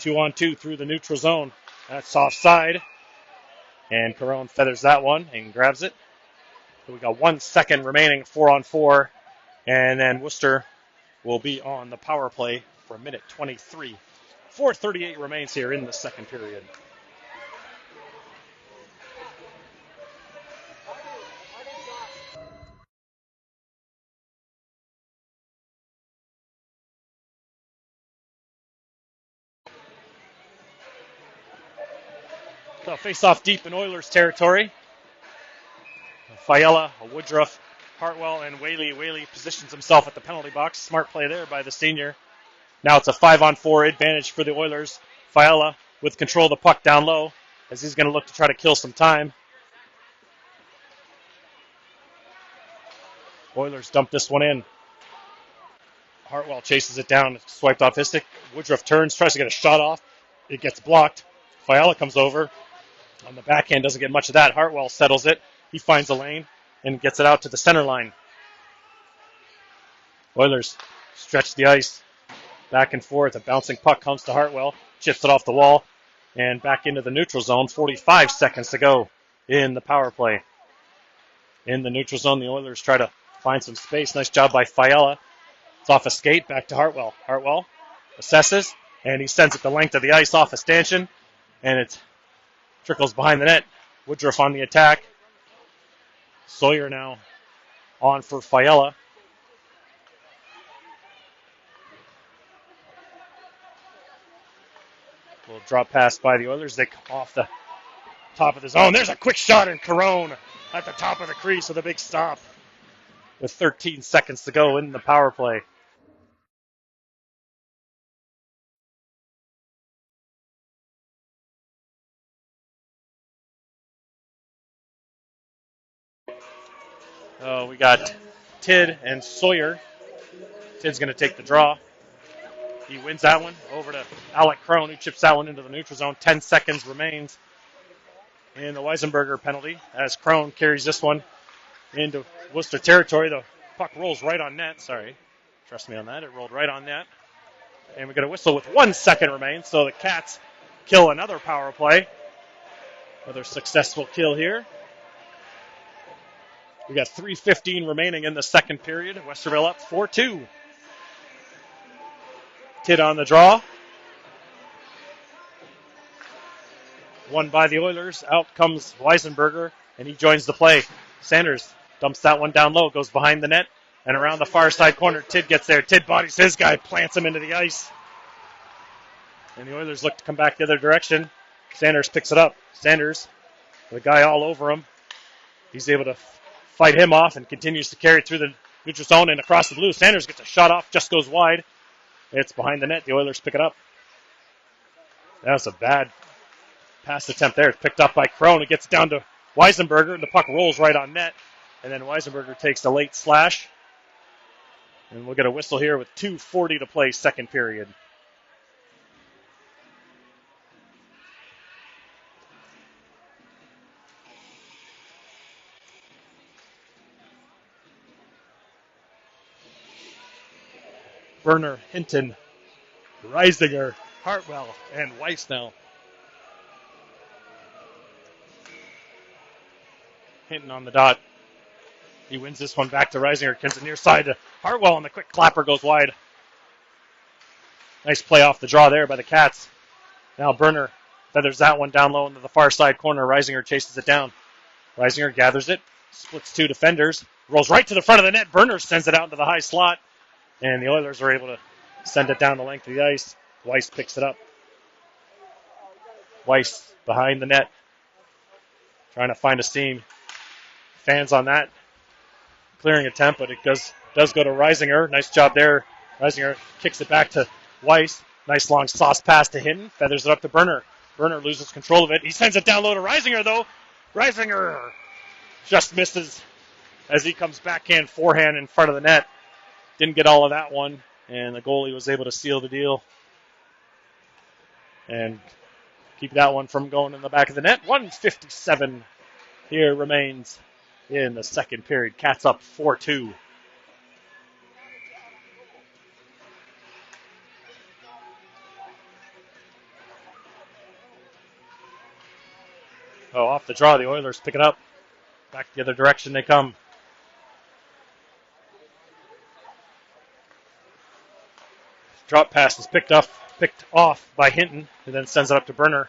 2-on-2 through the neutral zone. That's offside. And Carone feathers that one and grabs it. So we got 1 second remaining, 4-on-4. And then Wooster will be on the power play for a minute 23. 4:38 remains here in the second period. So face-off deep in Oilers territory. Fiala, Woodruff, Hartwell, and Whaley. Whaley positions himself at the penalty box. Smart play there by the senior. Now it's a 5-on-4 advantage for the Oilers. Fiala with control of the puck down low as he's going to look to try to kill some time. Oilers dump this one in. Hartwell chases it down, swiped off his stick. Woodruff turns, tries to get a shot off. It gets blocked. Fiala comes over. On the backhand, doesn't get much of that. Hartwell settles it. He finds a lane and gets it out to the center line. Oilers stretch the ice back and forth. A bouncing puck comes to Hartwell, chips it off the wall, and back into the neutral zone. 45 seconds to go in the power play. In the neutral zone, the Oilers try to find some space. Nice job by Fiala. It's off a skate, back to Hartwell. Hartwell assesses, and he sends it the length of the ice off a stanchion, and it trickles behind the net. Woodruff on the attack. Sawyer now on for Fiala. Little drop pass by the Oilers. They come off the top of the zone. There's a quick shot, and Carone at the top of the crease with a big stop with 13 seconds to go in the power play. We got Tidd and Sawyer. Tidd's going to take the draw. He wins that one over to Alec Crone, who chips that one into the neutral zone. 10 seconds remains in the Weisenberger penalty as Crone carries this one into Wooster territory. The puck rolls right on net. Sorry. Trust me on that. It rolled right on net. And we got a whistle with 1 second remains. So the Cats kill another power play. Another successful kill here. We got 3:15 remaining in the second period. Westerville up 4-2. Tidd on the draw. Won by the Oilers. Out comes Weisenberger, and he joins the play. Sanders dumps that one down low, goes behind the net, and around the far side corner. Tidd gets there. Tidd bodies his guy, plants him into the ice. And the Oilers look to come back the other direction. Sanders picks it up. Sanders, the guy all over him. He's able to fight him off and continues to carry it through the neutral zone and across the blue. Sanders gets a shot off, just goes wide. It's behind the net. The Oilers pick it up. That was a bad pass attempt there. It's picked up by Crone. It gets down to Weisenberger, and the puck rolls right on net. And then Weisenberger takes the late slash. And we'll get a whistle here with 2:40 to play, second period. Berner, Hinton, Reisinger, Hartwell, and Weiss now. Hinton on the dot. He wins this one back to Reisinger. Kins it near side to Hartwell, and the quick clapper goes wide. Nice play off the draw there by the Cats. Now Berner feathers that one down low into the far side corner. Reisinger chases it down. Reisinger gathers it, splits two defenders, rolls right to the front of the net. Berner sends it out into the high slot, and the Oilers are able to send it down the length of the ice. Weiss picks it up. Weiss behind the net, trying to find a seam. Fans on that clearing attempt, but it does go to Reisinger. Nice job there. Reisinger kicks it back to Weiss. Nice long sauce pass to Hinton. Feathers it up to Berner. Berner loses control of it. He sends it down low to Reisinger, though. Reisinger just misses as he comes backhand, forehand in front of the net. Didn't get all of that one, and the goalie was able to seal the deal and keep that one from going in the back of the net. 1:57 here remains in the second period. Cats up 4-2. Oh, off the draw, the Oilers pick it up. Back the other direction they come. Drop pass is picked off by Hinton, who then sends it up to Berner.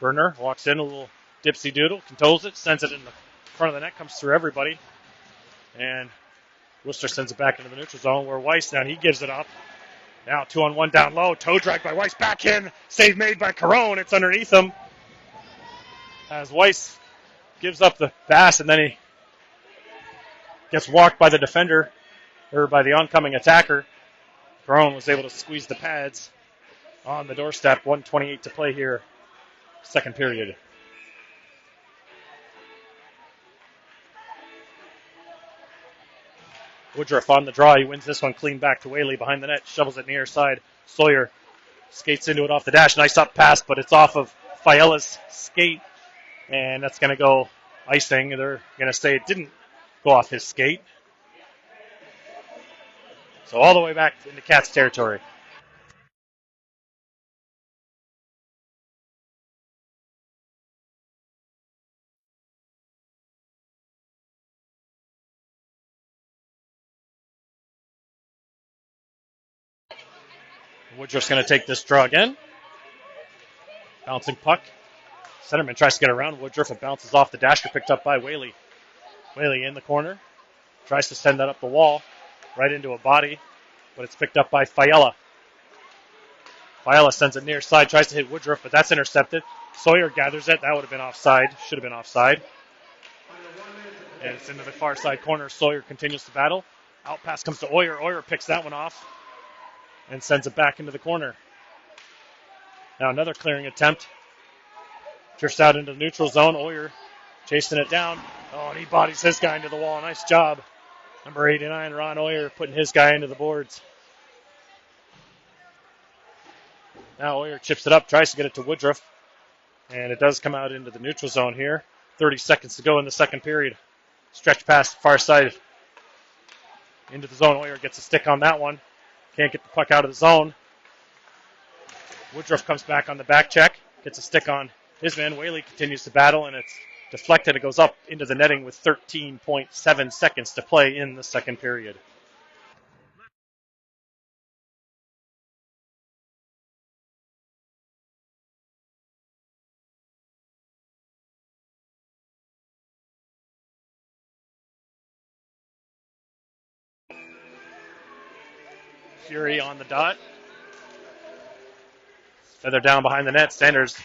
Berner walks in, a little dipsy doodle, controls it, sends it in the front of the net, comes through everybody. And Wooster sends it back into the neutral zone where Weiss now, he gives it up. Now 2-on-1 down low, toe drag by Weiss, back in, save made by Caron, it's underneath him. As Weiss gives up the pass, and then he gets walked by the defender, or by the oncoming attacker. Caron was able to squeeze the pads on the doorstep. 1:28 to play here, second period. Woodruff on the draw. He wins this one clean back to Whaley behind the net. Shovels it near side. Sawyer skates into it off the dash. Nice up pass, but it's off of Fiala's skate. And that's going to go icing. They're going to say it didn't go off his skate. So all the way back into Cats territory. Woodruff's going to take this draw again. Bouncing puck. Centerman tries to get around Woodruff. It bounces off the dasher, picked up by Whaley. Whaley in the corner. Tries to send that up the wall. Right into a body. But it's picked up by Fiala. Fiala sends it near side. Tries to hit Woodruff, but that's intercepted. Sawyer gathers it. That would have been offside. Should have been offside. And it's into the far side corner. Sawyer continues to battle. Out pass comes to Oyer. Oyer picks that one off and sends it back into the corner. Now another clearing attempt. Drifts out into the neutral zone. Oyer chasing it down. Oh, and he bodies his guy into the wall. Nice job. Number 89, Ron Oyer, putting his guy into the boards. Now Oyer chips it up, tries to get it to Woodruff. And it does come out into the neutral zone here. 30 seconds to go in the second period. Stretch pass far side into the zone. Oyer gets a stick on that one. Can't get the puck out of the zone. Woodruff comes back on the back check. Gets a stick on his man. Whaley continues to battle, and it's deflected. It goes up into the netting with 13.7 seconds to play in the second period. Fury on the dot. Feather down behind the net. Sanders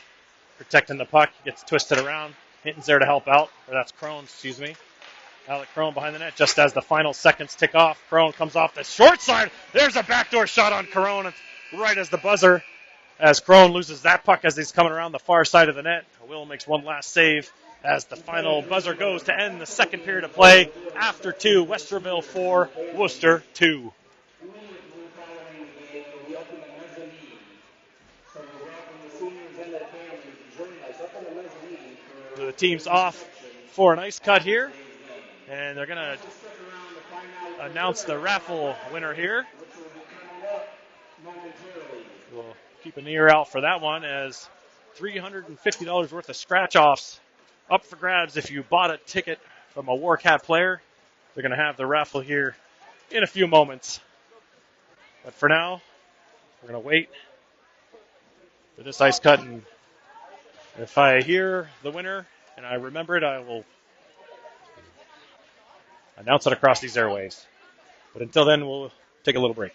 protecting the puck. Gets twisted around. Hinton's there to help out. Or that's Crone, excuse me. Alec Crone behind the net just as the final seconds tick off. Crone comes off the short side. There's a backdoor shot on Caron. It's right as the buzzer. As Crone loses that puck as he's coming around the far side of the net. Will makes one last save as the final buzzer goes to end the second period of play. After 2, Westerville 4, Wooster 2. The team's off for an ice cut here, and they're going to announce the raffle winner here. We'll keep an ear out for that one, as $350 worth of scratch-offs up for grabs if you bought a ticket from a Warcat player. They're going to have the raffle here in a few moments. But for now, we're going to wait for this ice cut. And if I hear the winner and I remember it, I will announce it across these airwaves. But until then, we'll take a little break.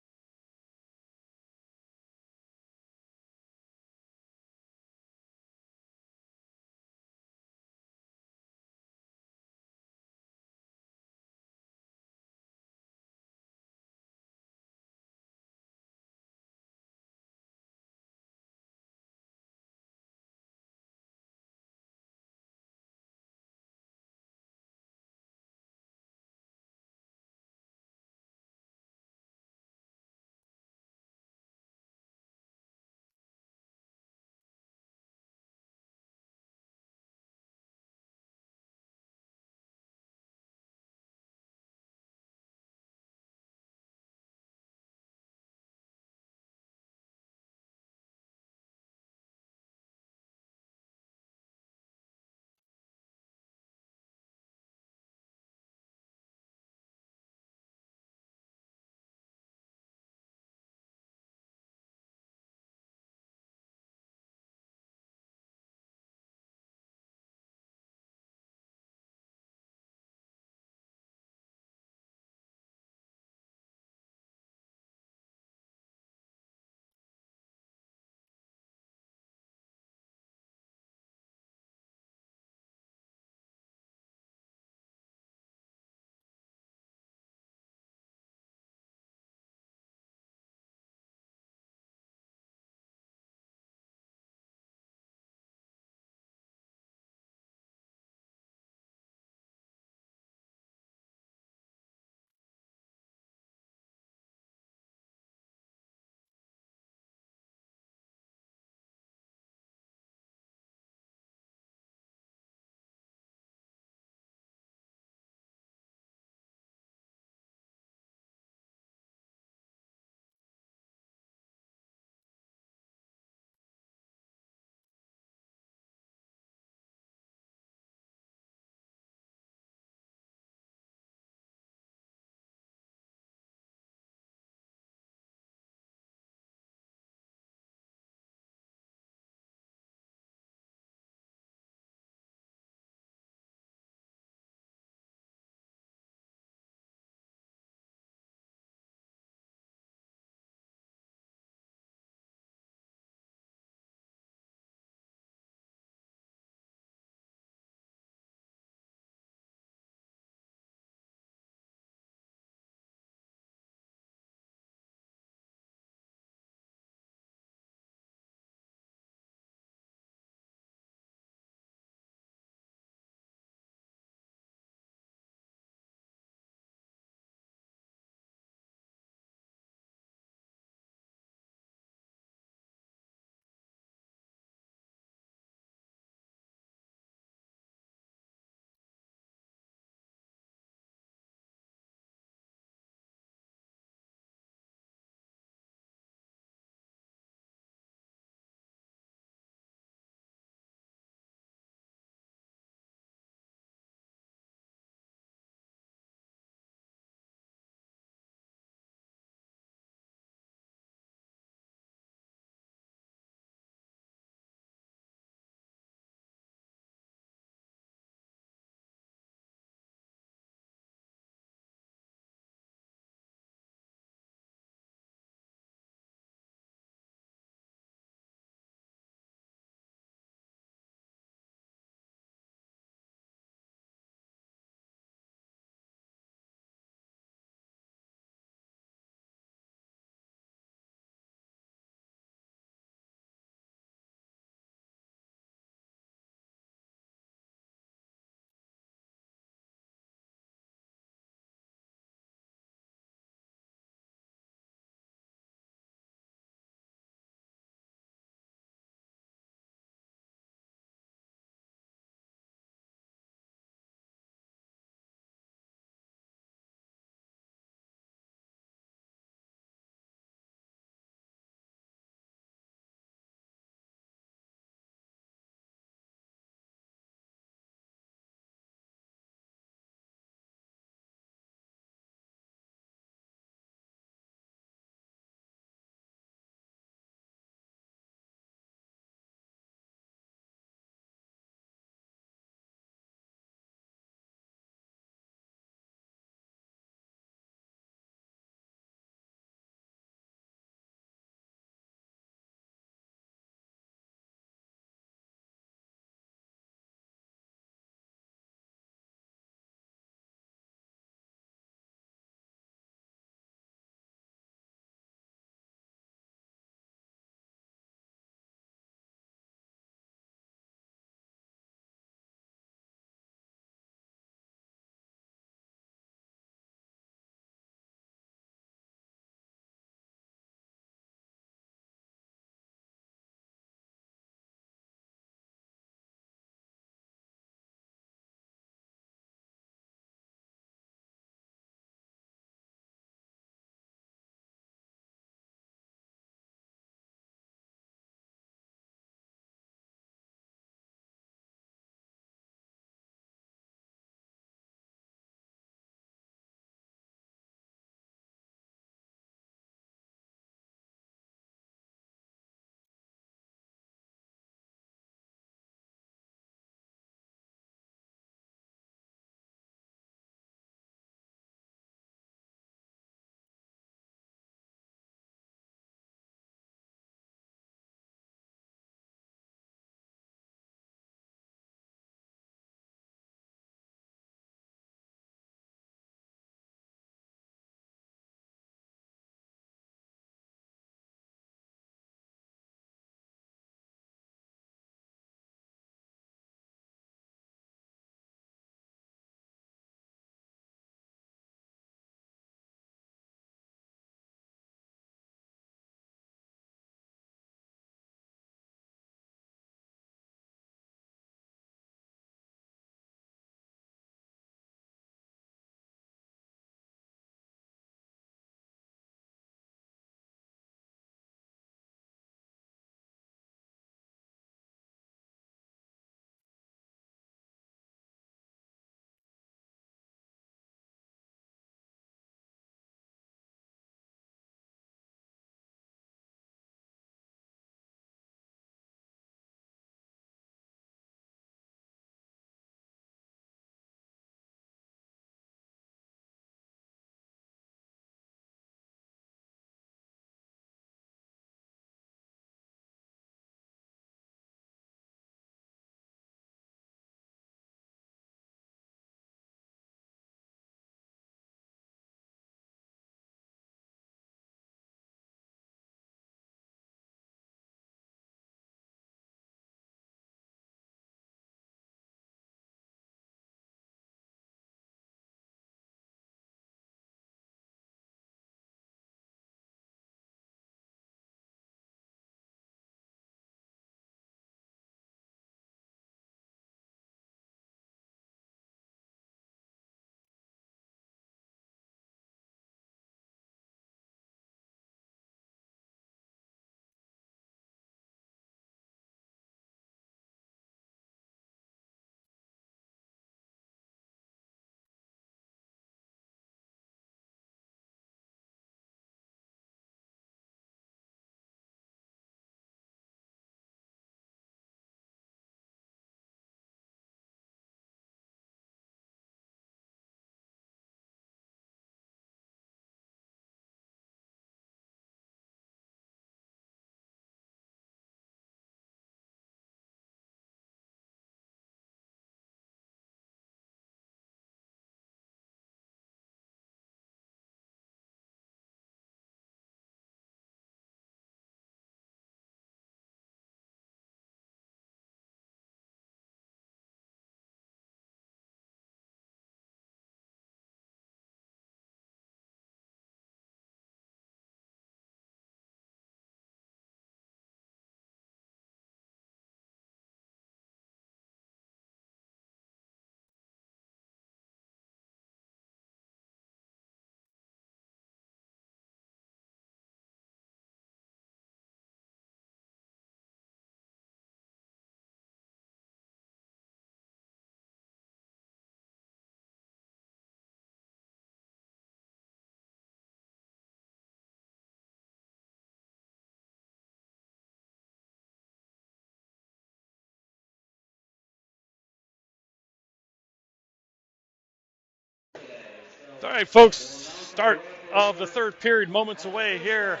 All right, folks, start of the third period, moments away here.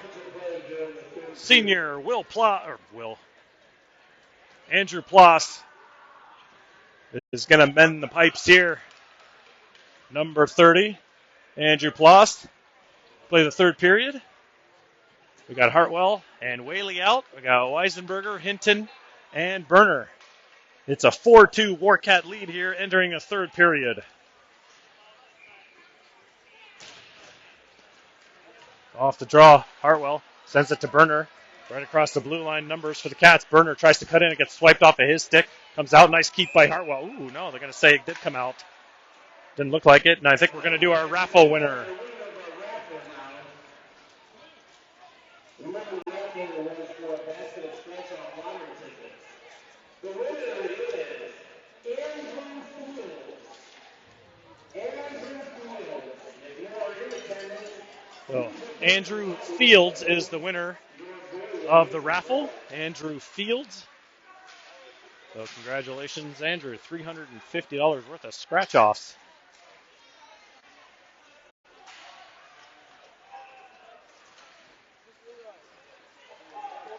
Senior Andrew Ploss is going to mend the pipes here. Number 30, Andrew Ploss, play the third period. We got Hartwell and Whaley out. We got Weisenberger, Hinton, and Berner. It's a 4-2 Warcat lead here entering a third period. Off the draw, Hartwell sends it to Berner. Right across the blue line, numbers for the Cats. Berner tries to cut in. It gets swiped off of his stick. Comes out. Nice keep by Hartwell. Ooh, no, they're going to say it did come out. Didn't look like it. And I think we're going to do our raffle winner. So Andrew Fields is the winner of the raffle. Andrew Fields. So congratulations, Andrew. $350 worth of scratch-offs.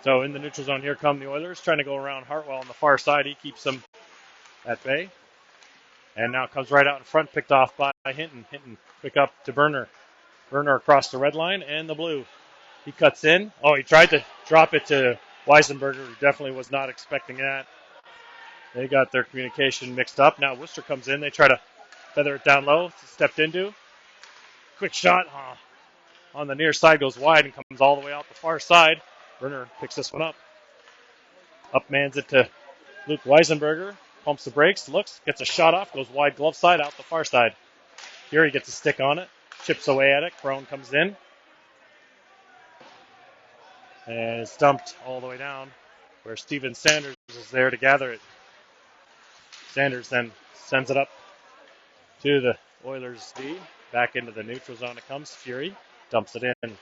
So in the neutral zone, here come the Oilers, trying to go around Hartwell on the far side. He keeps them at bay. And now comes right out in front, picked off by Hinton. Hinton quick up to Berner. Berner across the red line and the blue. He cuts in. Oh, he tried to drop it to Weisenberger, who definitely was not expecting that. They got their communication mixed up. Now Wooster comes in. They try to feather it down low. Stepped into. Quick shot on the near side, goes wide and comes all the way out the far side. Berner picks this one up. Upmans it to Luke Weisenberger. Pumps the brakes, looks, gets a shot off, goes wide glove side out the far side. Here he gets a stick on it. Chips away at it. Crone comes in. And it's dumped all the way down where Steven Sanders is there to gather it. Sanders then sends it up to the Oilers D. Back into the neutral zone it comes. Fury dumps it in.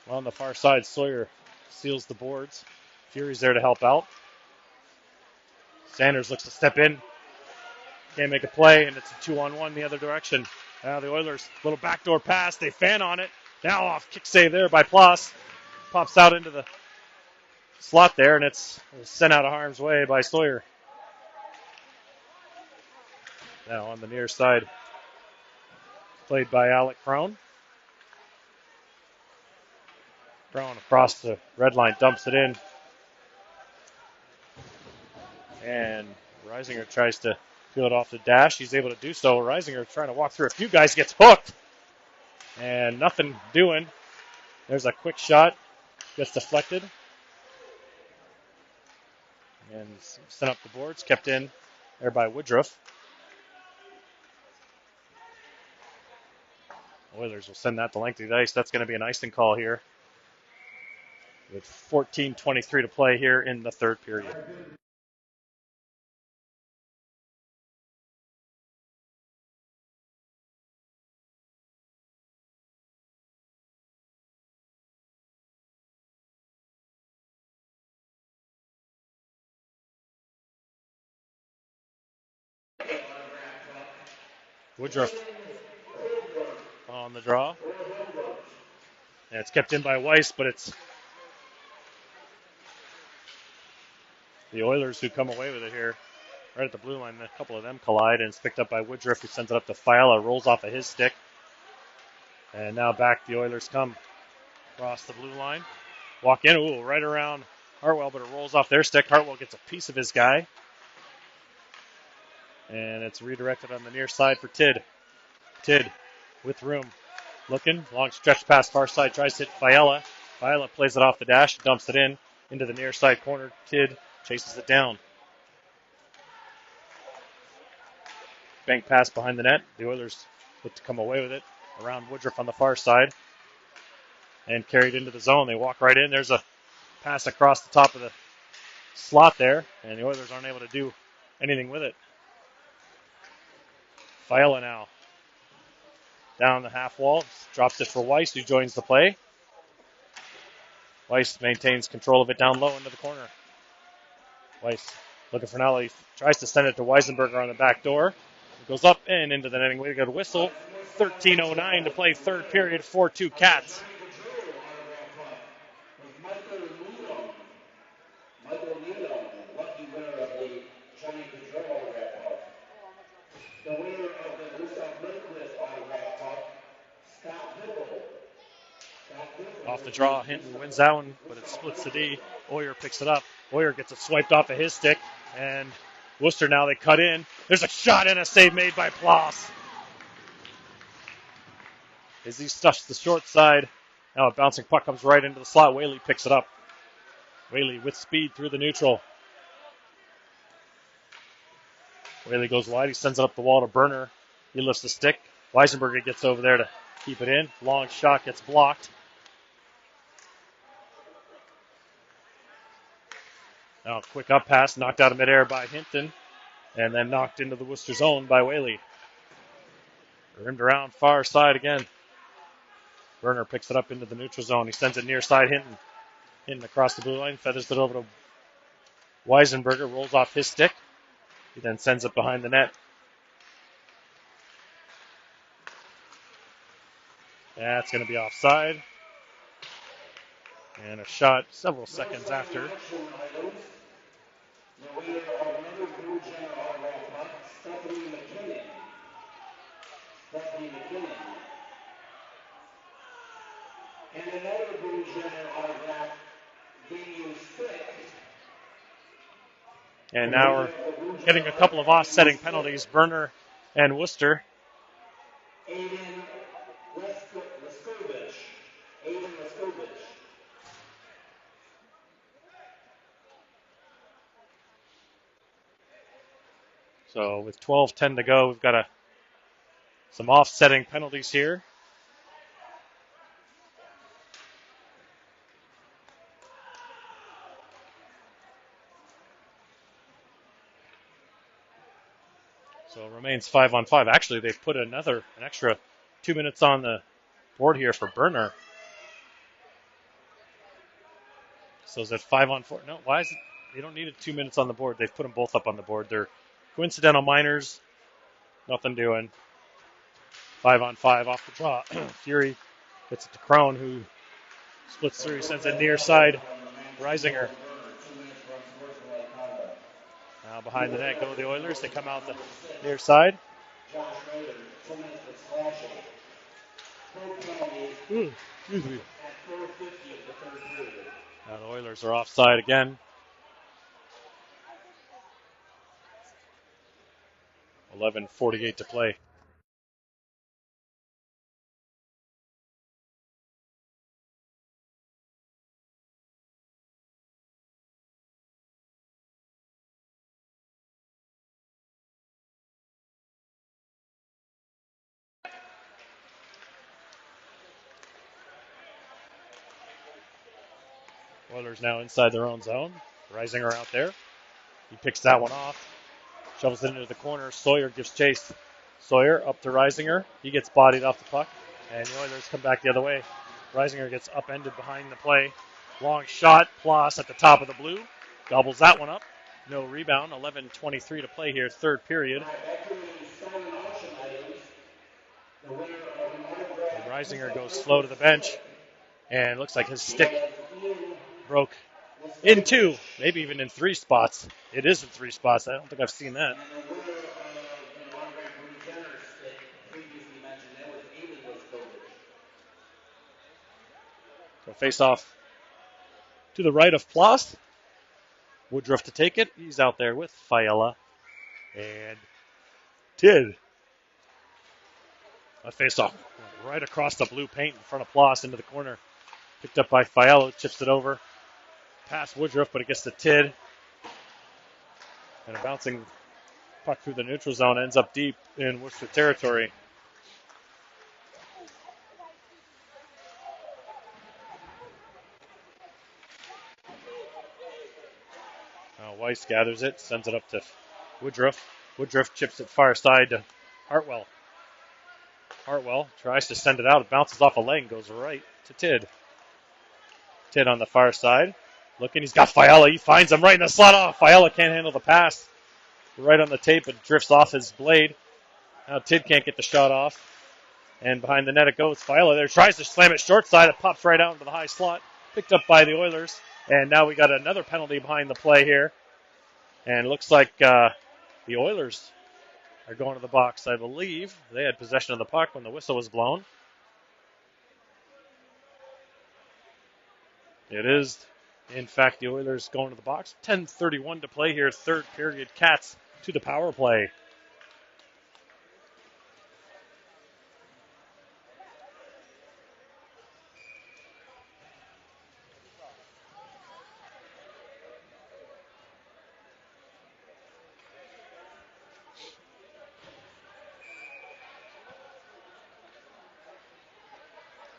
On the far side, Sawyer seals the boards. Fury's there to help out. Sanders looks to step in. Can't make a play, and it's a 2-on-1 the other direction. Now the Oilers, little backdoor pass. They fan on it. Now off kick save there by Ploss. Pops out into the slot there, and it's sent out of harm's way by Sawyer. Now on the near side, played by Alec Crone. Crone across the red line, dumps it in. And Reisinger tries to peel it off the dash. He's able to do so. Reisinger trying to walk through a few guys, gets hooked. And nothing doing. There's a quick shot. Gets deflected. And sent up the boards. Kept in there by Woodruff. Oilers will send that the length of the ice. That's going to be an icing call here. With 14:23 to play here in the third period. Woodruff on the draw. And it's kept in by Weiss, but it's the Oilers who come away with it here. Right at the blue line, a couple of them collide, and it's picked up by Woodruff, who sends it up to Fiala, rolls off of his stick. And now back the Oilers come across the blue line. Walk in, right around Hartwell, but it rolls off their stick. Hartwell gets a piece of his guy. And it's redirected on the near side for Tidd. Tidd with room. Looking, long stretch pass far side, tries to hit Fiala. Fiala plays it off the dash, dumps it in into the near side corner. Tidd chases it down. Bank pass behind the net. The Oilers look to come away with it around Woodruff on the far side. And carried into the zone. They walk right in. There's a pass across the top of the slot there. And the Oilers aren't able to do anything with it. Fiala now. Down the half wall. Drops it for Weiss, who joins the play. Weiss maintains control of it down low into the corner. Weiss Looking for Nally. Tries to send it to Weisenberger on the back door. It goes up and into the netting. Way to go to whistle. 13:09 to play third period. 4-2 Cats. Michael Needham, lucky winner of the Johnny Gaudreau autograph puck. The winner of the Gustav Lindquist autograph puck, Scott Bickle. Off the draw, Hinton wins that one, but it splits the D. Oyer picks it up. Oyer gets it swiped off of his stick, and Wooster now they cut in. There's a shot and a save made by Ploss. As he stuffs the short side, now a bouncing puck comes right into the slot. Whaley picks it up. Whaley with speed through the neutral. Whaley goes wide. He sends it up the wall to Berner. He lifts the stick. Weisenberger gets over there to keep it in. Long shot gets blocked. Now a quick up pass, knocked out of midair by Hinton, and then knocked into the Worcester zone by Whaley. Rimmed around far side again. Berner picks it up into the neutral zone. He sends it near side Hinton. Hinton across the blue line, feathers it over to Weisenberger, rolls off his stick. He then sends it behind the net. That's going to be offside. And a shot several seconds after. And another Blue General autograph, Daniel Stick. And now we're getting a couple of offsetting penalties. Berner and Wooster. Aiden Leskovich. So with 12:10 to go, we've got some offsetting penalties here. So it remains 5-on-5. Actually, they've put an extra 2 minutes on the board here for Berner. So is it 5-on-4? No, why is it? They don't need 2 minutes on the board. They've put them both up on the board. They're coincidental minors. Nothing doing. 5-on-5 off the draw. Fury gets it to Crone, who splits through. Sends it near side. Reisinger. Now behind the net go the Oilers. They come out the near side. Excuse me. Now the Oilers are offside again. 11:48 to play. Oilers now inside their own zone. Reisinger out there. He picks that one off. Shovels it into the corner. Sawyer gives chase. Sawyer up to Reisinger. He gets bodied off the puck. And the Oilers come back the other way. Reisinger gets upended behind the play. Long shot. Ploss at the top of the blue. Gobbles that one up. No rebound. 11:23 to play here. Third period. And Reisinger goes slow to the bench. And it looks like his stick broke in two, maybe even in three spots. It is in three spots. I don't think I've seen that. So face off to the right of Ploss. Woodruff to take it. He's out there with Fiala and Tid. A face off right across the blue paint in front of Ploss into the corner. Picked up by Fiala, chips it over. Past Woodruff, but it gets to Tid. And a bouncing puck through the neutral zone ends up deep in Worcester territory. Now Weiss gathers it, sends it up to Woodruff. Woodruff chips it far side to Hartwell. Hartwell tries to send it out. It bounces off a leg and goes right to Tid. Tid on the far side. Looking, he's got Fiala. He finds him right in the slot. Oh, Fiala can't handle the pass. Right on the tape, it drifts off his blade. Now Tid can't get the shot off. And behind the net it goes. Fiala there tries to slam it short side. It pops right out into the high slot. Picked up by the Oilers. And now we got another penalty behind the play here. And it looks like the Oilers are going to the box, I believe. They had possession of the puck when the whistle was blown. It is, in fact, the Oilers going to the box. 10:31 to play here. Third period. Cats to the power play.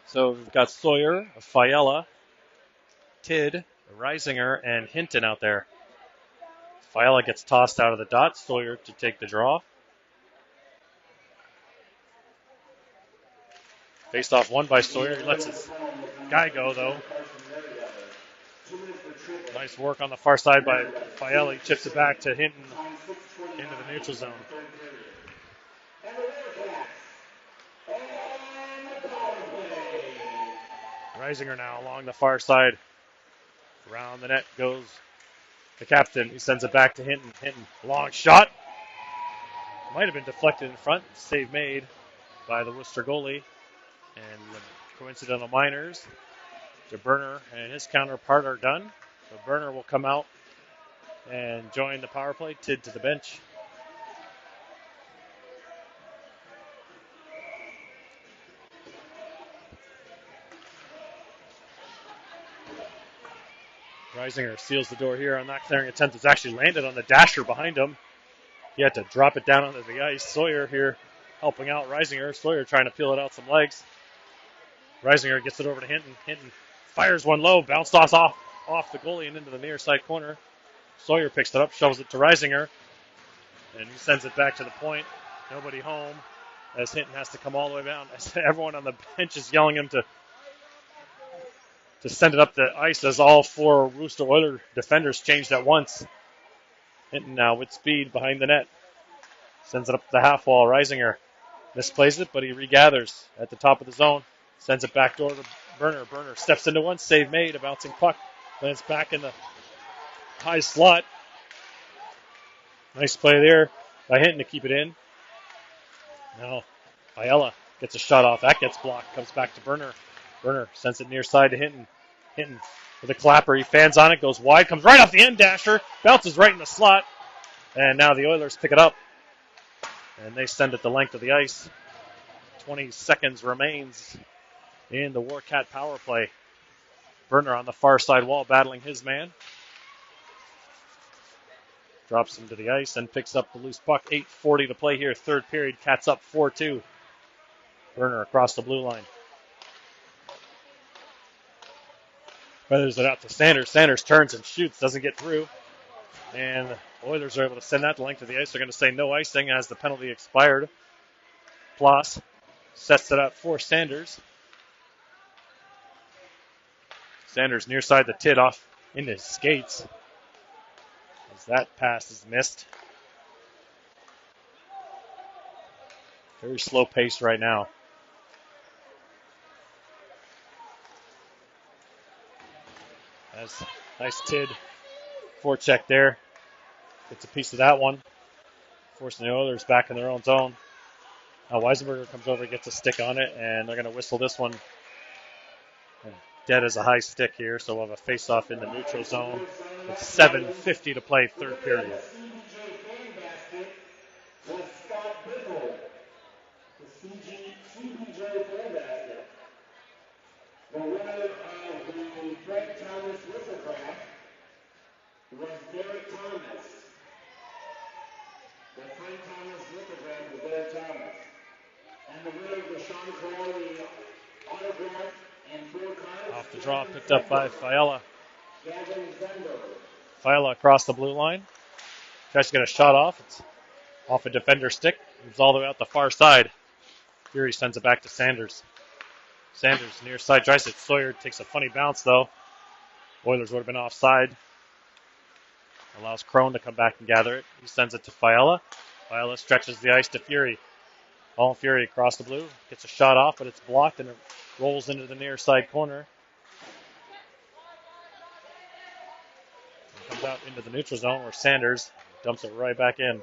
So we've got Sawyer, Fiala, Tid, Reisinger, and Hinton out there. Fiala gets tossed out of the dot. Sawyer to take the draw. Faced off one by Sawyer. He lets his guy go, though. Nice work on the far side by Fiala. He chips it back to Hinton into the neutral zone. Reisinger now along the far side. Around the net goes the captain. He sends it back to Hinton. Hinton, long shot. Might have been deflected in front. Save made by the Wooster goalie. And the coincidental minors. Burner and his counterpart are done. So Burner will come out and join the power play. Tid to the bench. Reisinger seals the door here on that clearing attempt. It's actually landed on the dasher behind him. He had to drop it down onto the ice. Sawyer here helping out Reisinger. Sawyer trying to peel it out some legs. Reisinger gets it over to Hinton. Hinton fires one low, bounced off the goalie and into the near side corner. Sawyer picks it up, shovels it to Reisinger, and he sends it back to the point. Nobody home as Hinton has to come all the way down. As everyone on the bench is yelling him to send it up the ice as all four Wooster Oilers defenders changed at once. Hinton now with speed behind the net. Sends it up the half wall. Reisinger misplays it, but he regathers at the top of the zone. Sends it back door to Burner. Burner steps into one. Save made. A bouncing puck. Lands back in the high slot. Nice play there by Hinton to keep it in. Now Fiala gets a shot off. That gets blocked. Comes back to Burner. Burner sends it near side to Hinton. Hinton with a clapper. He fans on it. Goes wide. Comes right off the end dasher. Bounces right in the slot. And now the Oilers pick it up. And they send it the length of the ice. 20 seconds remains in the Warcat power play. Burner on the far side wall battling his man. Drops him to the ice and picks up the loose puck. 8:40 to play here. Third period. Cats up 4-2. Burner across the blue line. Feathers it out to Sanders. Sanders turns and shoots. Doesn't get through. And the Oilers are able to send that the length of the ice. They're going to say no icing as the penalty expired. Ploss sets it up for Sanders. Sanders near side the Tid off into his skates. As that pass is missed. Very slow pace right now. As nice Tid forecheck there. Gets a piece of that one. Forcing the Oilers back in their own zone. Now Weisenberger comes over, gets a stick on it, and they're going to whistle this one. And dead as a high stick here, so we'll have a face-off in the neutral zone. It's 7:50 to play, third period. The winner of the Frank Thomas Whistlecraft was Derek Thomas. The Frank Thomas Whistlecraft was Derek Thomas. And the winner of the Sean Crowley autograph and 4 cards. Off the draw, picked up by Fiala. Gavin Zender. Fiala across the blue line. Tries to get a shot off. It's off a defender stick. Moves all the way out the far side. Fury sends it back to Sanders. Sanders near side tries it. Sawyer takes a funny bounce though. Oilers would have been offside. Allows Crone to come back and gather it. He sends it to Fiala. Fiala stretches the ice to Fury. Paul Fury across the blue. Gets a shot off, but it's blocked, and it rolls into the near side corner. It comes out into the neutral zone where Sanders dumps it right back in.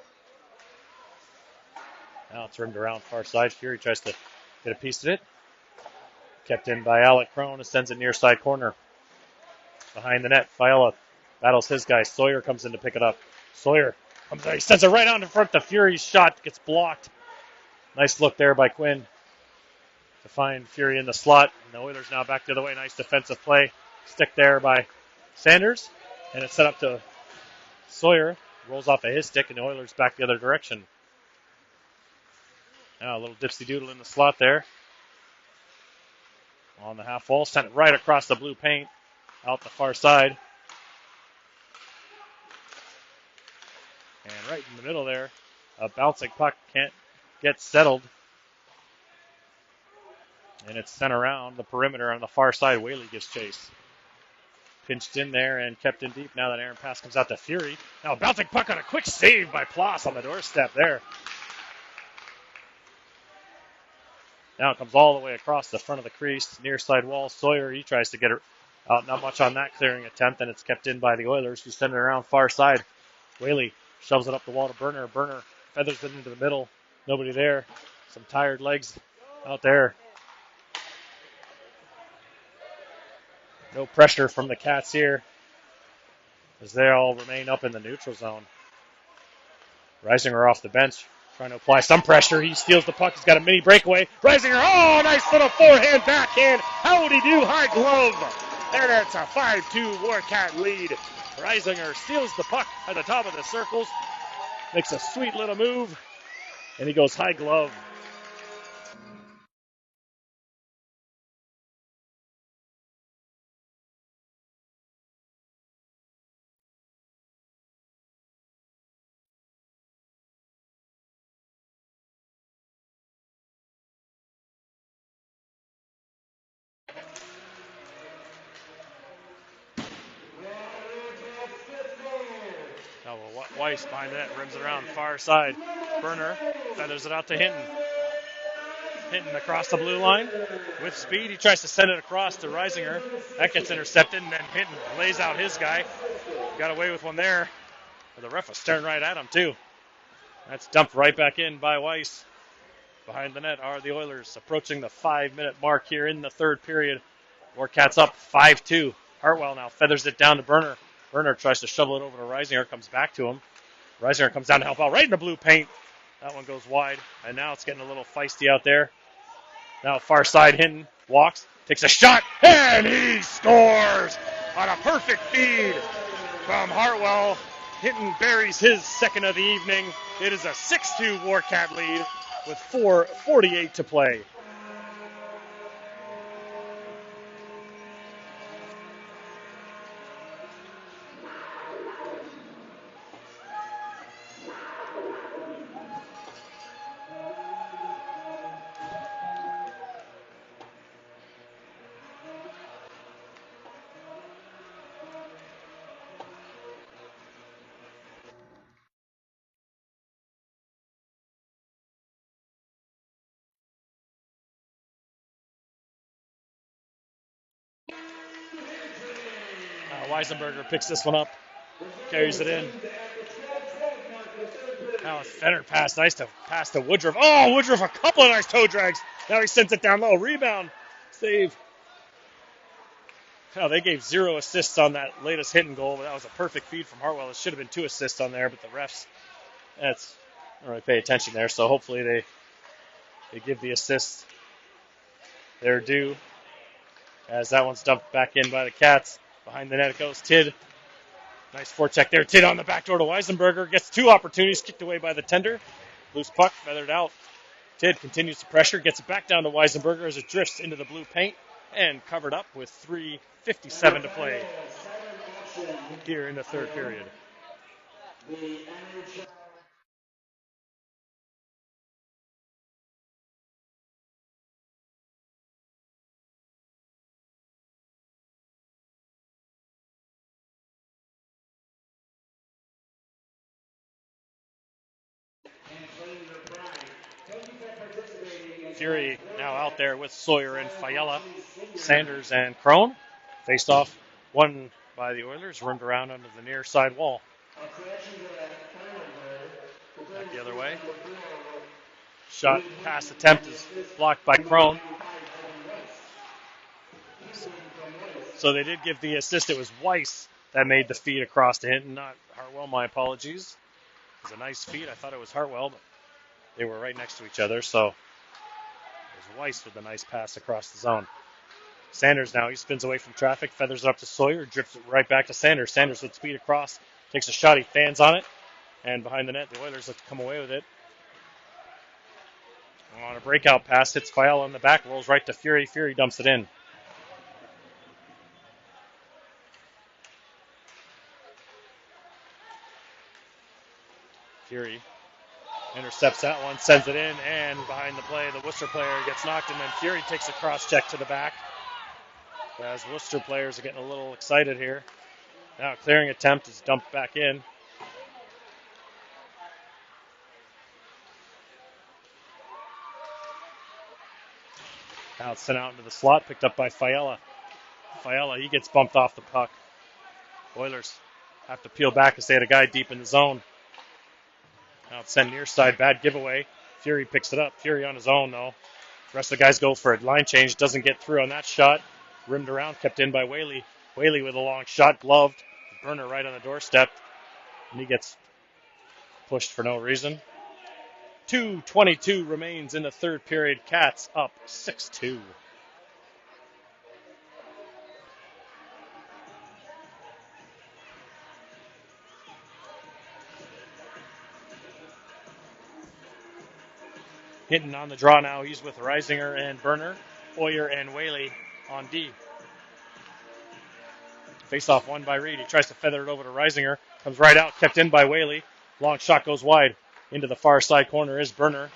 Now it's rimmed around far side. Fury tries to get a piece of it. Kept in by Alec Crone and sends it near side corner. Behind the net, Fiala battles his guy. Sawyer comes in to pick it up. Sawyer comes out. He sends it right on in front. The Fury's shot gets blocked. Nice look there by Quinn to find Fury in the slot. And the Oilers now back the other way. Nice defensive play. Stick there by Sanders. And it's set up to Sawyer. Rolls off of his stick, and the Oilers back the other direction. Now a little dipsy doodle in the slot there. On the half wall. Sent it right across the blue paint. Out the far side. And right in the middle there, a bouncing puck can't get settled. And it's sent around the perimeter on the far side. Whaley gives chase. Pinched in there and kept in deep. Now that errant pass comes out to Fury. Now a bouncing puck on a quick save by Ploss on the doorstep there. Now it comes all the way across the front of the crease, near side wall. Sawyer, he tries to get it out. Not much on that clearing attempt, and it's kept in by the Oilers, who send it around far side. Whaley shoves it up the wall to Burner. Burner feathers it into the middle. Nobody there. Some tired legs out there. No pressure from the Cats here, as they all remain up in the neutral zone. Reisinger off the bench, trying to apply some pressure. He steals the puck. He's got a mini breakaway. Reisinger, oh, nice little forehand backhand. How would he do? High glove. And it's a 5-2 Warcat lead. Reisinger steals the puck at the top of the circles. Makes a sweet little move. And he goes high glove. Now Weiss behind the net, rims it around far side. Burner feathers it out to Hinton. Hinton across the blue line with speed. He tries to send it across to Reisinger. That gets intercepted, and then Hinton lays out his guy. Got away with one there. The ref was staring right at him, too. That's dumped right back in by Weiss. Behind the net are the Oilers, approaching the 5-minute mark here in the third period. Warcats up 5-2. Hartwell now feathers it down to Burner. Burner tries to shovel it over to Reisinger, comes back to him. Reisinger comes down to help out right in the blue paint. That one goes wide, and now it's getting a little feisty out there. Now far side, Hinton walks, takes a shot, and he scores on a perfect feed from Hartwell. Hinton buries his second of the evening. It is a 6-2 Warcat lead with 4:48 to play. Weisenberger picks this one up, carries it in. Now a center pass, nice to pass to Woodruff. Oh, Woodruff, a couple of nice toe drags. Now he sends it down low. Rebound, save. Now they gave 0 assists on that latest Hinton goal, but that was a perfect feed from Hartwell. It should have been 2 assists on there, but the refs, don't really pay attention there. So hopefully they give the assists their due, as that one's dumped back in by the Cats. Behind the net it goes. Tidd. Nice forecheck there. Tidd on the back door to Weisenberger. Gets 2 opportunities. Kicked away by the tender. Loose puck. Feathered out. Tidd continues to pressure. Gets it back down to Weisenberger as it drifts into the blue paint. And covered up with 3:57 to play here in the third period. Fury now out there with Sawyer and Fiala, Sanders and Crone. Faced off, one by the Oilers, rimmed around under the near side wall. Back the other way. Shot pass attempt is blocked by Crone. So they did give the assist. It was Weiss that made the feed across to Hinton, not Hartwell. My apologies. It was a nice feed. I thought it was Hartwell, but they were right next to each other. So it was Weiss with a nice pass across the zone. Sanders now, he spins away from traffic, feathers it up to Sawyer, drifts it right back to Sanders. Sanders with speed across, takes a shot, he fans on it, and behind the net, the Oilers look to come away with it. On a breakout pass, hits Fiala on the back, rolls right to Fury. Fury dumps it in. Fury intercepts that one, sends it in, and behind the play, the Wooster player gets knocked, and then Fury takes a cross-check to the back. As Wooster players are getting a little excited here. Now a clearing attempt is dumped back in. Now it's sent out into the slot, picked up by Fiala. Fiala, he gets bumped off the puck. Oilers have to peel back as they had a guy deep in the zone. Now it's sent near side, bad giveaway. Fury picks it up. Fury on his own, though. The rest of the guys go for a line change, doesn't get through on that shot. Rimmed around, kept in by Whaley. Whaley with a long shot, gloved. Burner right on the doorstep. And he gets pushed for no reason. 2:22 remains in the third period. Cats up 6-2. Hinton on the draw now. He's with Reisinger and Burner. Hoyer and Whaley on D. Face-off won by Reed. He tries to feather it over to Reisinger. Comes right out, kept in by Whaley. Long shot goes wide. Into the far side corner is Burner.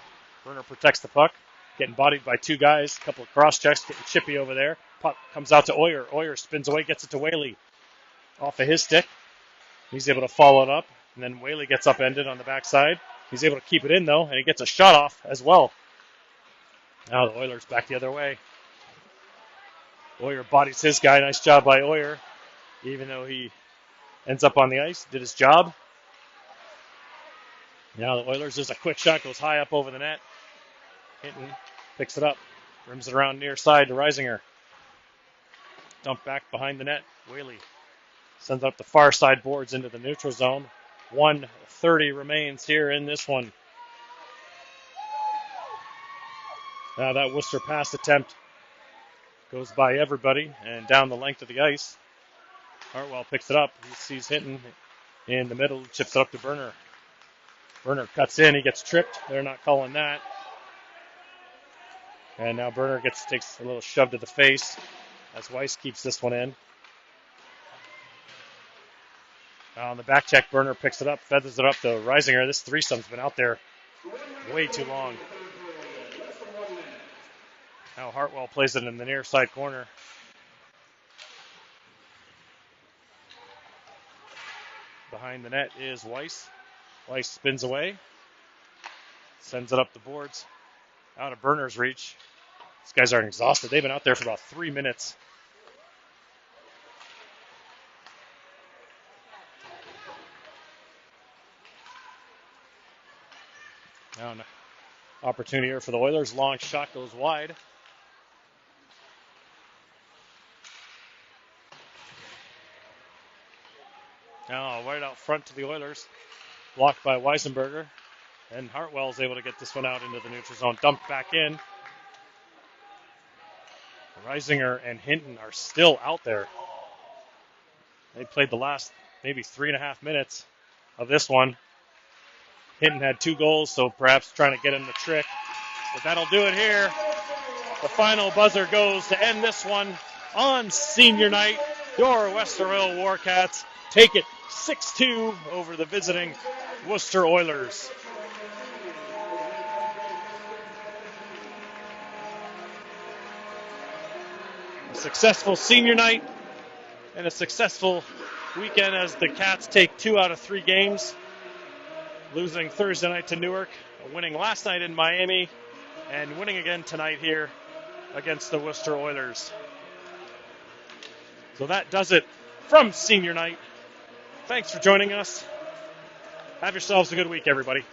Burner protects the puck. Getting bodied by two guys. A couple of cross-checks. Getting chippy over there. Puck comes out to Hoyer. Hoyer spins away, gets it to Whaley. Off of his stick. He's able to follow it up. And then Whaley gets upended on the backside. He's able to keep it in, though, and he gets a shot off as well. Now the Oilers back the other way. Hoyer bodies his guy. Nice job by Hoyer. Even though he ends up on the ice, did his job. Now the Oilers, there's a quick shot, goes high up over the net. Hinton picks it up, rims it around near side to Reisinger. Dump back behind the net. Whaley sends up the far side boards into the neutral zone. 1:30 remains here in this one. Now that Wooster pass attempt goes by everybody and down the length of the ice. Hartwell picks it up. He sees Hinton in the middle, chips it up to Burner. Burner cuts in. He gets tripped. They're not calling that. And now Burner takes a little shove to the face as Weiss keeps this one in. On the back check, Burner picks it up, feathers it up to Reisinger. This threesome's been out there way too long. Now Hartwell plays it in the near side corner. Behind the net is Weiss. Weiss spins away. Sends it up the boards. Out of Burner's reach. These guys aren't exhausted. They've been out there for about 3 minutes. Now an opportunity here for the Oilers. Long shot goes wide. Now right out front to the Oilers. Blocked by Weisenberger. And Hartwell is able to get this one out into the neutral zone. Dumped back in. Reisinger and Hinton are still out there. They played the last maybe 3.5 minutes of this one. Hinton had 2 goals, so perhaps trying to get him the trick. But that'll do it here. The final buzzer goes to end this one on senior night. Your Western Oil Warcats take it 6-2 over the visiting Wooster Oilers. A successful senior night and a successful weekend as the Cats take 2 out of 3 games. Losing Thursday night to Newark, winning last night in Miami, and winning again tonight here against the Wooster Oilers. So that does it from senior night. Thanks for joining us. Have yourselves a good week, everybody.